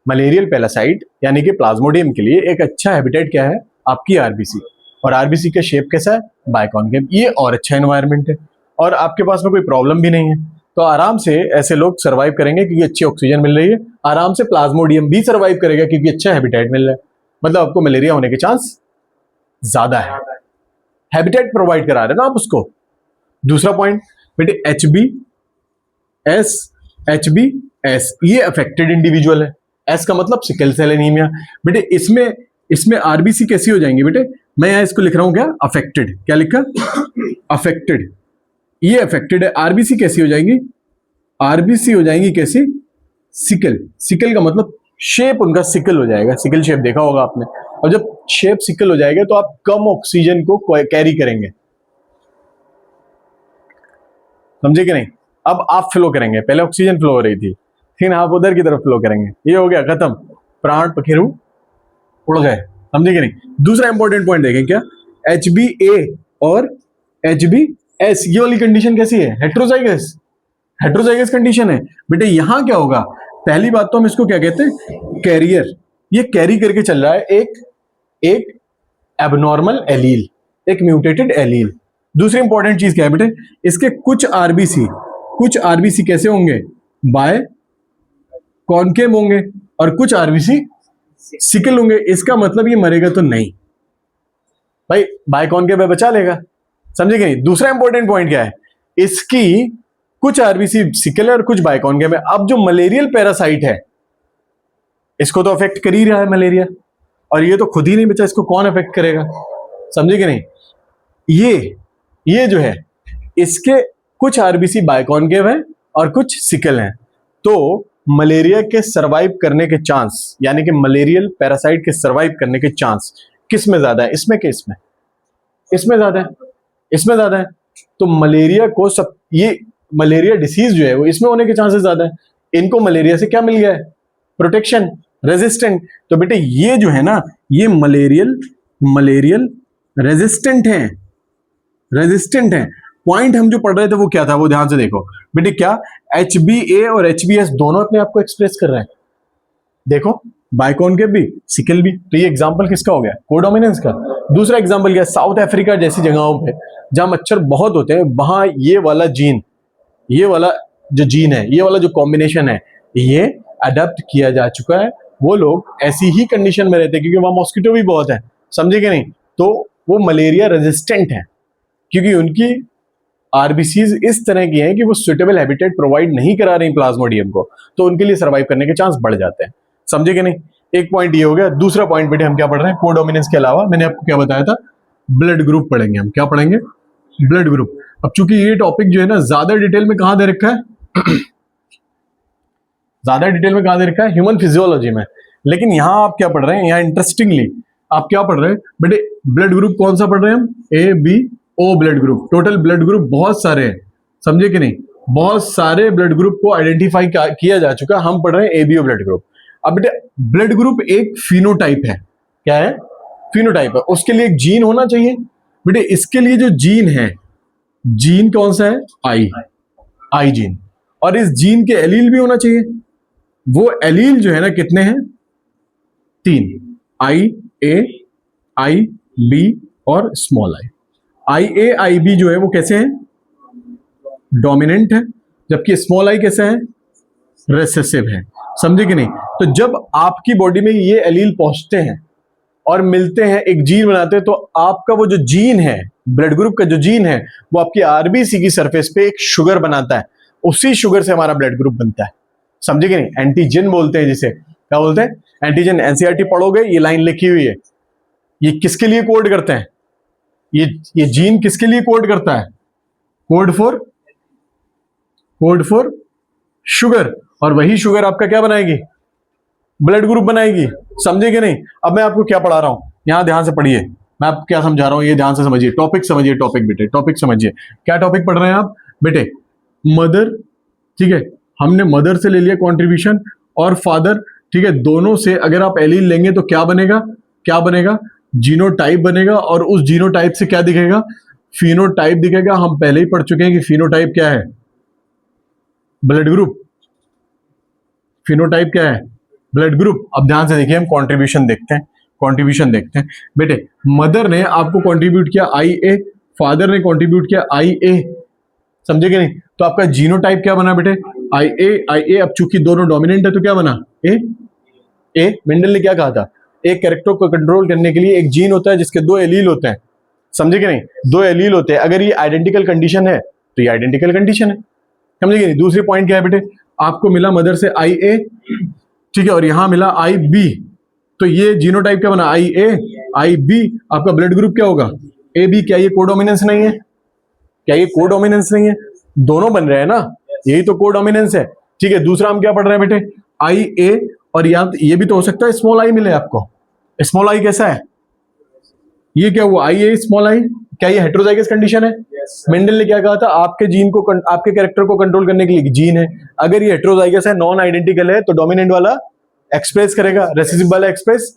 मलेरियल पैरासाइट यानी कि प्लाज्मोडियम के लिए एक अच्छा हैबिटेट क्या है? आपकी आरबीसी। और आरबीसी का शेप कैसा है? बाइकॉन्केव। ये और अच्छा एनवायरनमेंट है, और आपके पास में कोई प्रॉब्लम भी नहीं है, तो आराम से ऐसे लोग सर्वाइव करेंगे क्योंकि अच्छी ऑक्सीजन मिल रही है। आराम से प्लाज्मोडियम भी सर्वाइव करेगा क्योंकि अच्छा हैबिटेट मिल रहा है। मतलब आपको मलेरिया होने के चांस ज्यादा है, हैबिटेट प्रोवाइड करा रहे ना आप उसको। दूसरा पॉइंट बेटे, HBS ये अफेक्टेड इंडिविजुअल है। एस का मतलब सिकल सेल एनीमिया। बेटे इसमें आरबीसी कैसी हो जाएंगी बेटे? मैं यहाँ इसको लिख रहा हूं क्या? अफेक्टेड। क्या लिखा? अफेक्टेड। ये अफेक्टेड है। आरबीसी कैसी हो जाएंगी? आरबीसी हो जाएंगी कैसी? सिकल। सिकल का मतलब शेप उनका सिकल हो जाएगा। सिकल शेप देखा होगा आपने। और जब शेप सिकल हो जाएगा तो आप कम ऑक्सीजन को कैरी करेंगे, समझे कि नहीं? अब आप फ्लो करेंगे, पहले ऑक्सीजन फ्लो हो रही थी, फिर आप उधर की तरफ फ्लो करेंगे। ये हो गया खत्म, प्राण पखेरु उड़ गए, समझे कि नहीं? दूसरा इंपॉर्टेंट पॉइंट देखें, क्या? HBA और HBS ये वाली कंडीशन कैसी है? हेट्रोजाइगस। हेट्रोजाइगस कंडीशन है बेटे। यहां क्या होगा? पहली बात तो हम इसको क्या कहते हैं? कैरियर। ये कैरी करके चल रहा है एक एबनॉर्मल एलील, एक म्यूटेटेड एलील। दूसरी इंपॉर्टेंट चीज क्या है बेटे? इसके कुछ आरबीसी कैसे होंगे? बाय कॉन्केव होंगे, और कुछ आरबीसी सिकल होंगे। इसका मतलब ये मरेगा तो नहीं भाई, बाय कॉन्केव में बचा लेगा, समझे कि नहीं? दूसरा इंपॉर्टेंट पॉइंट क्या है? इसकी कुछ आरबीसी सिकल है और कुछ बाय कॉन्केव है। अब जो मलेरियल पैरासाइट है, इसको तो अफेक्ट कर ही रहा है मलेरिया, और ये तो खुद ही नहीं बचा, इसको कौन अफेक्ट करेगा? समझे कि नहीं? ये जो है, इसके कुछ आरबीसी बाइकॉन्केव है और कुछ सिकल हैं। तो मलेरिया के सरवाइव करने के चांस, यानी कि मलेरियल पैरासाइट के सरवाइव करने के चांस किस में ज्यादा है? इसमें कि इसमें? इसमें ज्यादा है, इसमें ज्यादा है। तो मलेरिया को ये मलेरिया डिसीज जो है वो इसमें होने के चांसेस ज्यादा है। इनको मलेरिया से क्या मिल गया है? Protection, resistant. तो बेटे ये जो है ना, ये मलेरियल रेजिस्टेंट है। पॉइंट हम जो पढ़ रहे थे वो क्या था? वो ध्यान से देखो बेटे। क्या? HBA और HBS दोनों अपने आप को एक्सप्रेस कर रहे हैं। देखो, बाइकॉन्केव भी, सिकल भी। तो ये एग्जांपल किसका हो गया? कोडोमिनेंस का। दूसरा एग्जांपल क्या? साउथ अफ्रीका जैसी जगहों पे जहां मच्छर बहुत होते हैं, वहां ये वाला जो जीन है, ये वाला जो कॉम्बिनेशन है, ये अडेप्ट किया जा चुका है। वो लोग ऐसी ही कंडीशन में रहते हैं क्योंकि वहां मॉस्किटो भी बहुत है, समझे कि नहीं? तो वो मलेरिया रेजिस्टेंट है क्योंकि उनकी आरबीसीज इस तरह की हैं कि वो सुटेबल हैबिटेट प्रोवाइड नहीं करा रही प्लाज्मोडियम को, तो उनके लिए सर्वाइव करने के चांस बढ़ जाते हैं, समझे कि नहीं? एक पॉइंट ये हो गया। दूसरा पॉइंट बेटे हम क्या पढ़ रहे हैं? कोडोमिनेंस के अलावा मैंने आपको क्या बताया था? ब्लड ग्रुप पढ़ेंगे हम। क्या पढ़ेंगे? Blood group. अब चूंकि ये टॉपिक जो है ना ज्यादा डिटेल में कहां दे रखा है? ज्यादा डिटेल में कहां दे रखा है? ह्यूमन फिजियोलॉजी में। लेकिन यहां आप क्या पढ़ रहे हैं? यहां इंटरेस्टिंगली आप क्या पढ़ रहे हैं बेटे? ब्लड ग्रुप कौन सा पढ़ रहे हैं हम? ABO blood group. Total blood group बहुत सारे हैं, समझे कि नहीं? बहुत सारे ब्लड ग्रुप को आइडेंटिफाई किया जा चुका है। हम पढ़ रहे हैं ABO ब्लड ग्रुप। अब बेटे ब्लड ग्रुप एक फिनोटाइप है। क्या है? फिनोटाइप है। उसके लिए एक जीन होना चाहिए बेटे। इसके लिए जो जीन है जीन कौन सा है? आई, आई जीन। और इस जीन के एलील भी होना चाहिए। वो एलील जो है ना कितने हैं? 3, आई ए, आई बी और small I. I A I B जो है वो कैसे हैं? डोमिनेंट है, जबकि स्मॉल आई कैसा है? रेसेसिव है। समझे कि नहीं? तो जब आपकी बॉडी में ये एलील पहुंचते हैं और मिलते हैं, एक जीन बनाते हैं, तो आपका वो जो जीन है, ब्लड ग्रुप का जो जीन है, वो आपकी आरबीसी की सरफेस पे एक शुगर बनाता है। उसी शुगर से हमारा ब्लड ग्रुप बनता है। समझे कि नहीं? एंटीजन बोलते हैं जिसे। क्या बोलते हैं? एंटीजन। एनसीईआरटी पढ़ोगे, ये लाइन लिखी हुई है। ये किसके लिए कोड करते हैं? ये जीन किसके लिए कोड करता है? Code for sugar. और वही शुगर आपका क्या बनाएगी? ब्लड ग्रुप बनाएगी। समझे कि नहीं? अब मैं आपको क्या पढ़ा रहा हूं, यहां ध्यान से पढ़िए। मैं आपको क्या समझा रहा हूं, ये ध्यान से समझिए। टॉपिक समझिए, टॉपिक बेटे, टॉपिक समझिए। क्या टॉपिक पढ़ रहे हैं आप बेटे? मदर, ठीक है, हमने मदर से ले लिया कंट्रीब्यूशन, और फादर, ठीक है। दोनों से अगर आप एलील लेंगे तो क्या बनेगा? क्या बनेगा? जीनोटाइप बनेगा। और उस जीनोटाइप से क्या दिखेगा? फिनोटाइप दिखेगा। हम पहले ही पढ़ चुके हैं कि फिनोटाइप क्या है? Blood group. फिनोटाइप क्या है? Blood group. अब ध्यान से देखिए, हम कंट्रीब्यूशन देखते हैं। कंट्रीब्यूशन देखते हैं बेटे। मदर ने आपको कंट्रीब्यूट किया आई ए, फादर ने कंट्रीब्यूट किया आई ए। समझे कि नहीं? तो आपका जीनोटाइप क्या बना बेटे? आई ए, आई ए। अब चूंकि दोनों डोमिनेंट है तो क्या बना? ए ए। मेंडल ने क्या कहा था? एक कैरेक्टर को कंट्रोल करने के लिए एक जीन होता है जिसके 2 एलील होते हैं। समझे कि नहीं? 2 एलील होते हैं। अगर ये आइडेंटिकल कंडीशन है तो ये आइडेंटिकल कंडीशन है। समझे कि नहीं? दूसरी पॉइंट क्या है बेटे? आपको मिला मदर से आई ए, ठीक है, और यहां मिला आई बी। तो ये जीनोटाइप क्या बना? I A, I B. आपका ब्लड ग्रुप क्या होगा? A B. क्या ये कोडोमिनेंस नहीं है? क्या ये कोडोमिनेंस नहीं है? दोनों बन रहे हैं ना, यही तो कोडोमिनेंस है। ठीक है। दूसरा हम क्या पढ़ रहे हैं बेटे? आई ए, और ये भी तो हो सकता है स्मॉल आई मिले आपको। स्मॉल आई कैसा है? ये क्या हुआ? आई ए स्मॉल आई। क्या ये हेटेरोजाइगस कंडीशन है? मेंडल ने क्या कहा था? आपके जीन को, आपके कैरेक्टर को कंट्रोल करने के लिए जीन है। अगर ये हेटेरोजाइगस है, नॉन आइडेंटिकल है, तो डोमिनेंट वाला एक्सप्रेस करेगा, रेसेसिव वाला एक्सप्रेस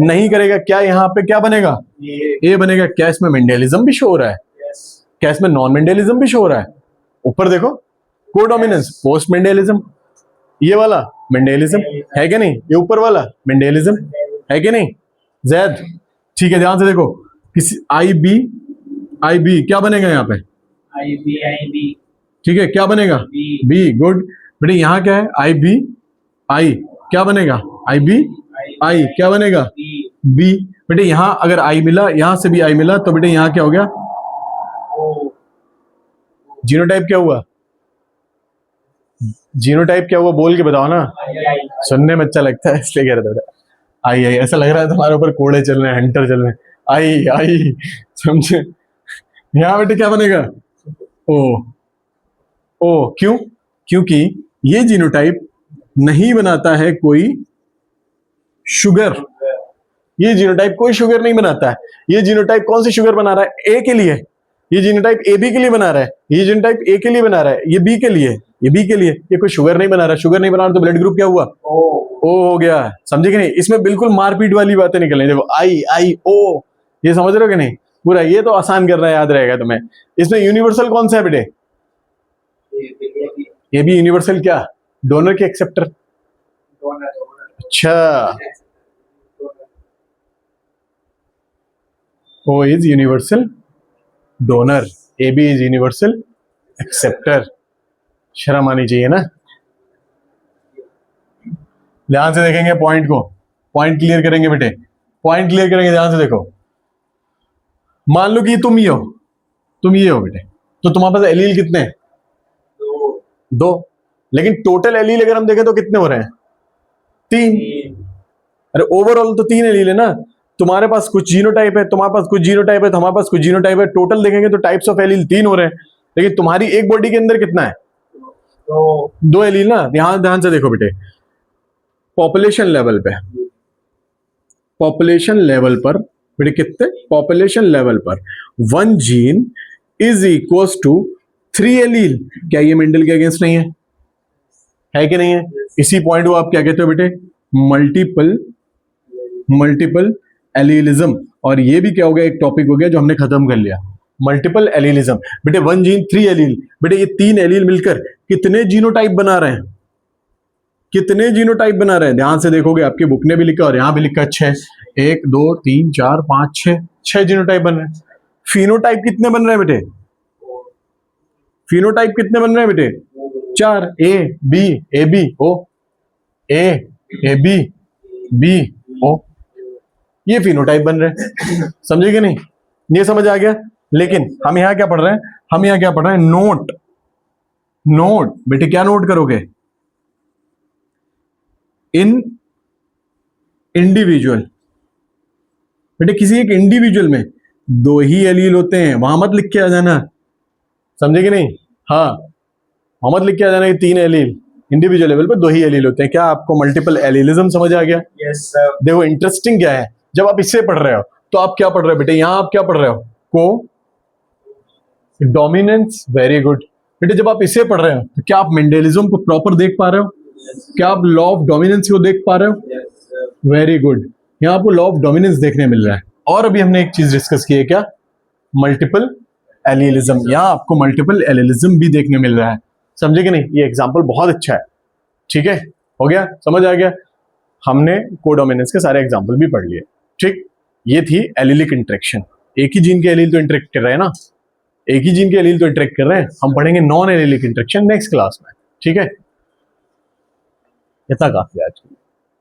नहीं करेगा। क्या यहाँ पे क्या बनेगा? ए बनेगा। क्या इसमें मेंडेलिज्म भी शो हो रहा है? क्या इसमें नॉन मेंडेलिज्म भी शो हो रहा है? ऊपर देखो, कोडोमिनेंस, पोस्ट मेंडेलिज्म। ये वाला मेंडेलिज्म है कि नहीं? ये ऊपर वाला मेंडेलिज्म है कि नहीं? जैद, ठीक है, ध्यान से देखो। किसी आई बी क्या बनेगा यहाँ पे? आई बी, ठीक है, क्या बनेगा? बी। गुड बेटे। यहाँ क्या है? आई बी आई, क्या बनेगा? आई बी आई, क्या बनेगा? बी। बेटे यहाँ अगर आई मिला, यहां से भी आई मिला, तो बेटे यहाँ क्या हो गया? जीनोटाइप क्या हुआ? जीनोटाइप क्या हुआ? बोल के बताओ ना, सुनने में अच्छा लगता है इसलिए कह रहे थे। आई आई, ऐसा लग रहा है तुम्हारे ऊपर कोड़े चल रहे हैं, हंटर चल रहे हैं। आई आई, समझे? यहाँ बेटे क्या बनेगा? ओ ओ। क्यों? क्योंकि ये जीनोटाइप नहीं बनाता है कोई शुगर। ये जीनोटाइप कोई शुगर नहीं बनाता है। ये जीनोटाइप कौन सी शुगर बना रहा है? ए के लिए। ये जीनोटाइप ए बी के लिए बना रहा है। ये जीनोटाइप ए के लिए बना रहा है। ये बी के लिए, ये बी के लिए। ये कोई शुगर नहीं बना रहा। शुगर नहीं बना रहा तो ब्लड ग्रुप क्या हुआ? ओ हो गया। समझे कि नहीं? इसमें बिल्कुल मारपीट वाली बातें निकल रही। देखो, आई आई ओ, ये समझ रहे हो कि नहीं? पूरा ये तो आसान कर रहा है, याद रहेगा तुम्हें। इसमें यूनिवर्सल कौन सा है बेटे? ये भी यूनिवर्सल। क्या? डोनर के एक्सेप्टर? अच्छा, O is universal donor, AB is universal acceptor। शर्म आनी चाहिए ना। ध्यान से देखेंगे पॉइंट को, पॉइंट क्लियर करेंगे बेटे, पॉइंट क्लियर करेंगे। ध्यान से देखो, मान लो कि तुम ये हो, तुम ये हो बेटे, तो तुम्हारे पास एलील कितने हैं? 2। लेकिन टोटल एलील अगर हम देखें तो कितने हो रहे हैं? 3। अरे ओवरऑल तो 3 एलील है ना। तुम्हारे पास कुछ जीनोटाइप है, तुम्हारे पास कुछ जीनोटाइप है, हमारे पास कुछ जीनोटाइप है। टोटल देखेंगे तो टाइप्स ऑफ एलील 3 हो रहे हैं। लेकिन तुम्हारी एक बॉडी के अंदर कितना है? 2 एलील ना। ध्यान से देखो बेटे, पॉपुलेशन लेवल पे, पॉपुलेशन लेवल पर बेटे कितने? पॉपुलेशन लेवल पर 1 gene is equal to 3 allele. क्या ये मेंडल के अगेंस्ट नहीं है कि नहीं है? इसी पॉइंट को आप क्या कहते हो बेटे? मल्टीपल एलीलिज्म। और ये भी क्या हो गया? एक टॉपिक हो गया जो हमने खत्म कर लिया। मल्टीपल एलीलिज्म। बेटे 1 जीन 3 एलील, बेटे ये 3 एलील मिलकर कितने जीनोटाइप बना रहे हैं? कितने जीनोटाइप बना रहे हैं? ध्यान से देखोगे, आपकी बुक ने भी लिखा और यहां भी लिखा 6। 1 2 3 4 5 6 जीनोटाइप बन रहे हैं। फिनोटाइप कितने बन रहे हैं बेटे? फिनोटाइप कितने बन रहे हैं बेटे? 4। A B O, A B B O, ये फिनोटाइप बन रहे हैं। समझे कि नहीं? ये समझ आ गया। लेकिन हम यहां क्या पढ़ रहे हैं? हम यहां क्या पढ़ रहे हैं? नोट। नोट बेटे क्या नोट करोगे? इन इंडिविजुअल, बेटे किसी एक इंडिविजुअल में 2 ही एलील होते हैं, वहां मत लिख के आ जाना। समझे कि नहीं? हाँ, वहां मत लिख के आ जाना कि 3 एलील, इंडिविजुअल लेवल पे 2 ही एलील होते हैं। क्या आपको मल्टीपल एलीलिज्म समझ आ गया? Yes sir. देखो इंटरेस्टिंग क्या है, जब आप इससे पढ़ रहे हो तो आप क्या पढ़ रहे हो बेटे? यहां आप क्या पढ़ रहे हो? को डोमिनेंस। वेरी गुड बेटे, जब आप इसे पढ़ रहे हो तो क्या आप मेंडेलिज्म को प्रॉपर देख पा रहे हो? क्या आप लॉ ऑफ डोमिनेंस को देख पा रहे हो? Yes sir. वेरी गुड, यहाँ आपको लॉ ऑफ डोमिनेंस देखने मिल रहा है। और अभी हमने एक चीज डिस्कस की है, क्या? मल्टीपल एलीलिज्म। यहाँ आपको मल्टीपल एलीलिज्म भी देखने मिल रहा है। समझे कि नहीं? ये एग्जांपल बहुत अच्छा है। ठीक है, हो गया, समझ आ गया। हमने कोडोमिनेंस के सारे एग्जांपल भी पढ़ लिए। ठीक, ये थी एलिलिक इंटरेक्शन। एक ही जीन के एलील तो इंटरेक्ट कर रहे हैं ना, एक ही जीन के एलील तो इंटरेक्ट कर रहे हैं। हम पढ़ेंगे non allylic interaction next class में। ठीक है, इतना काफी है आज के लिए।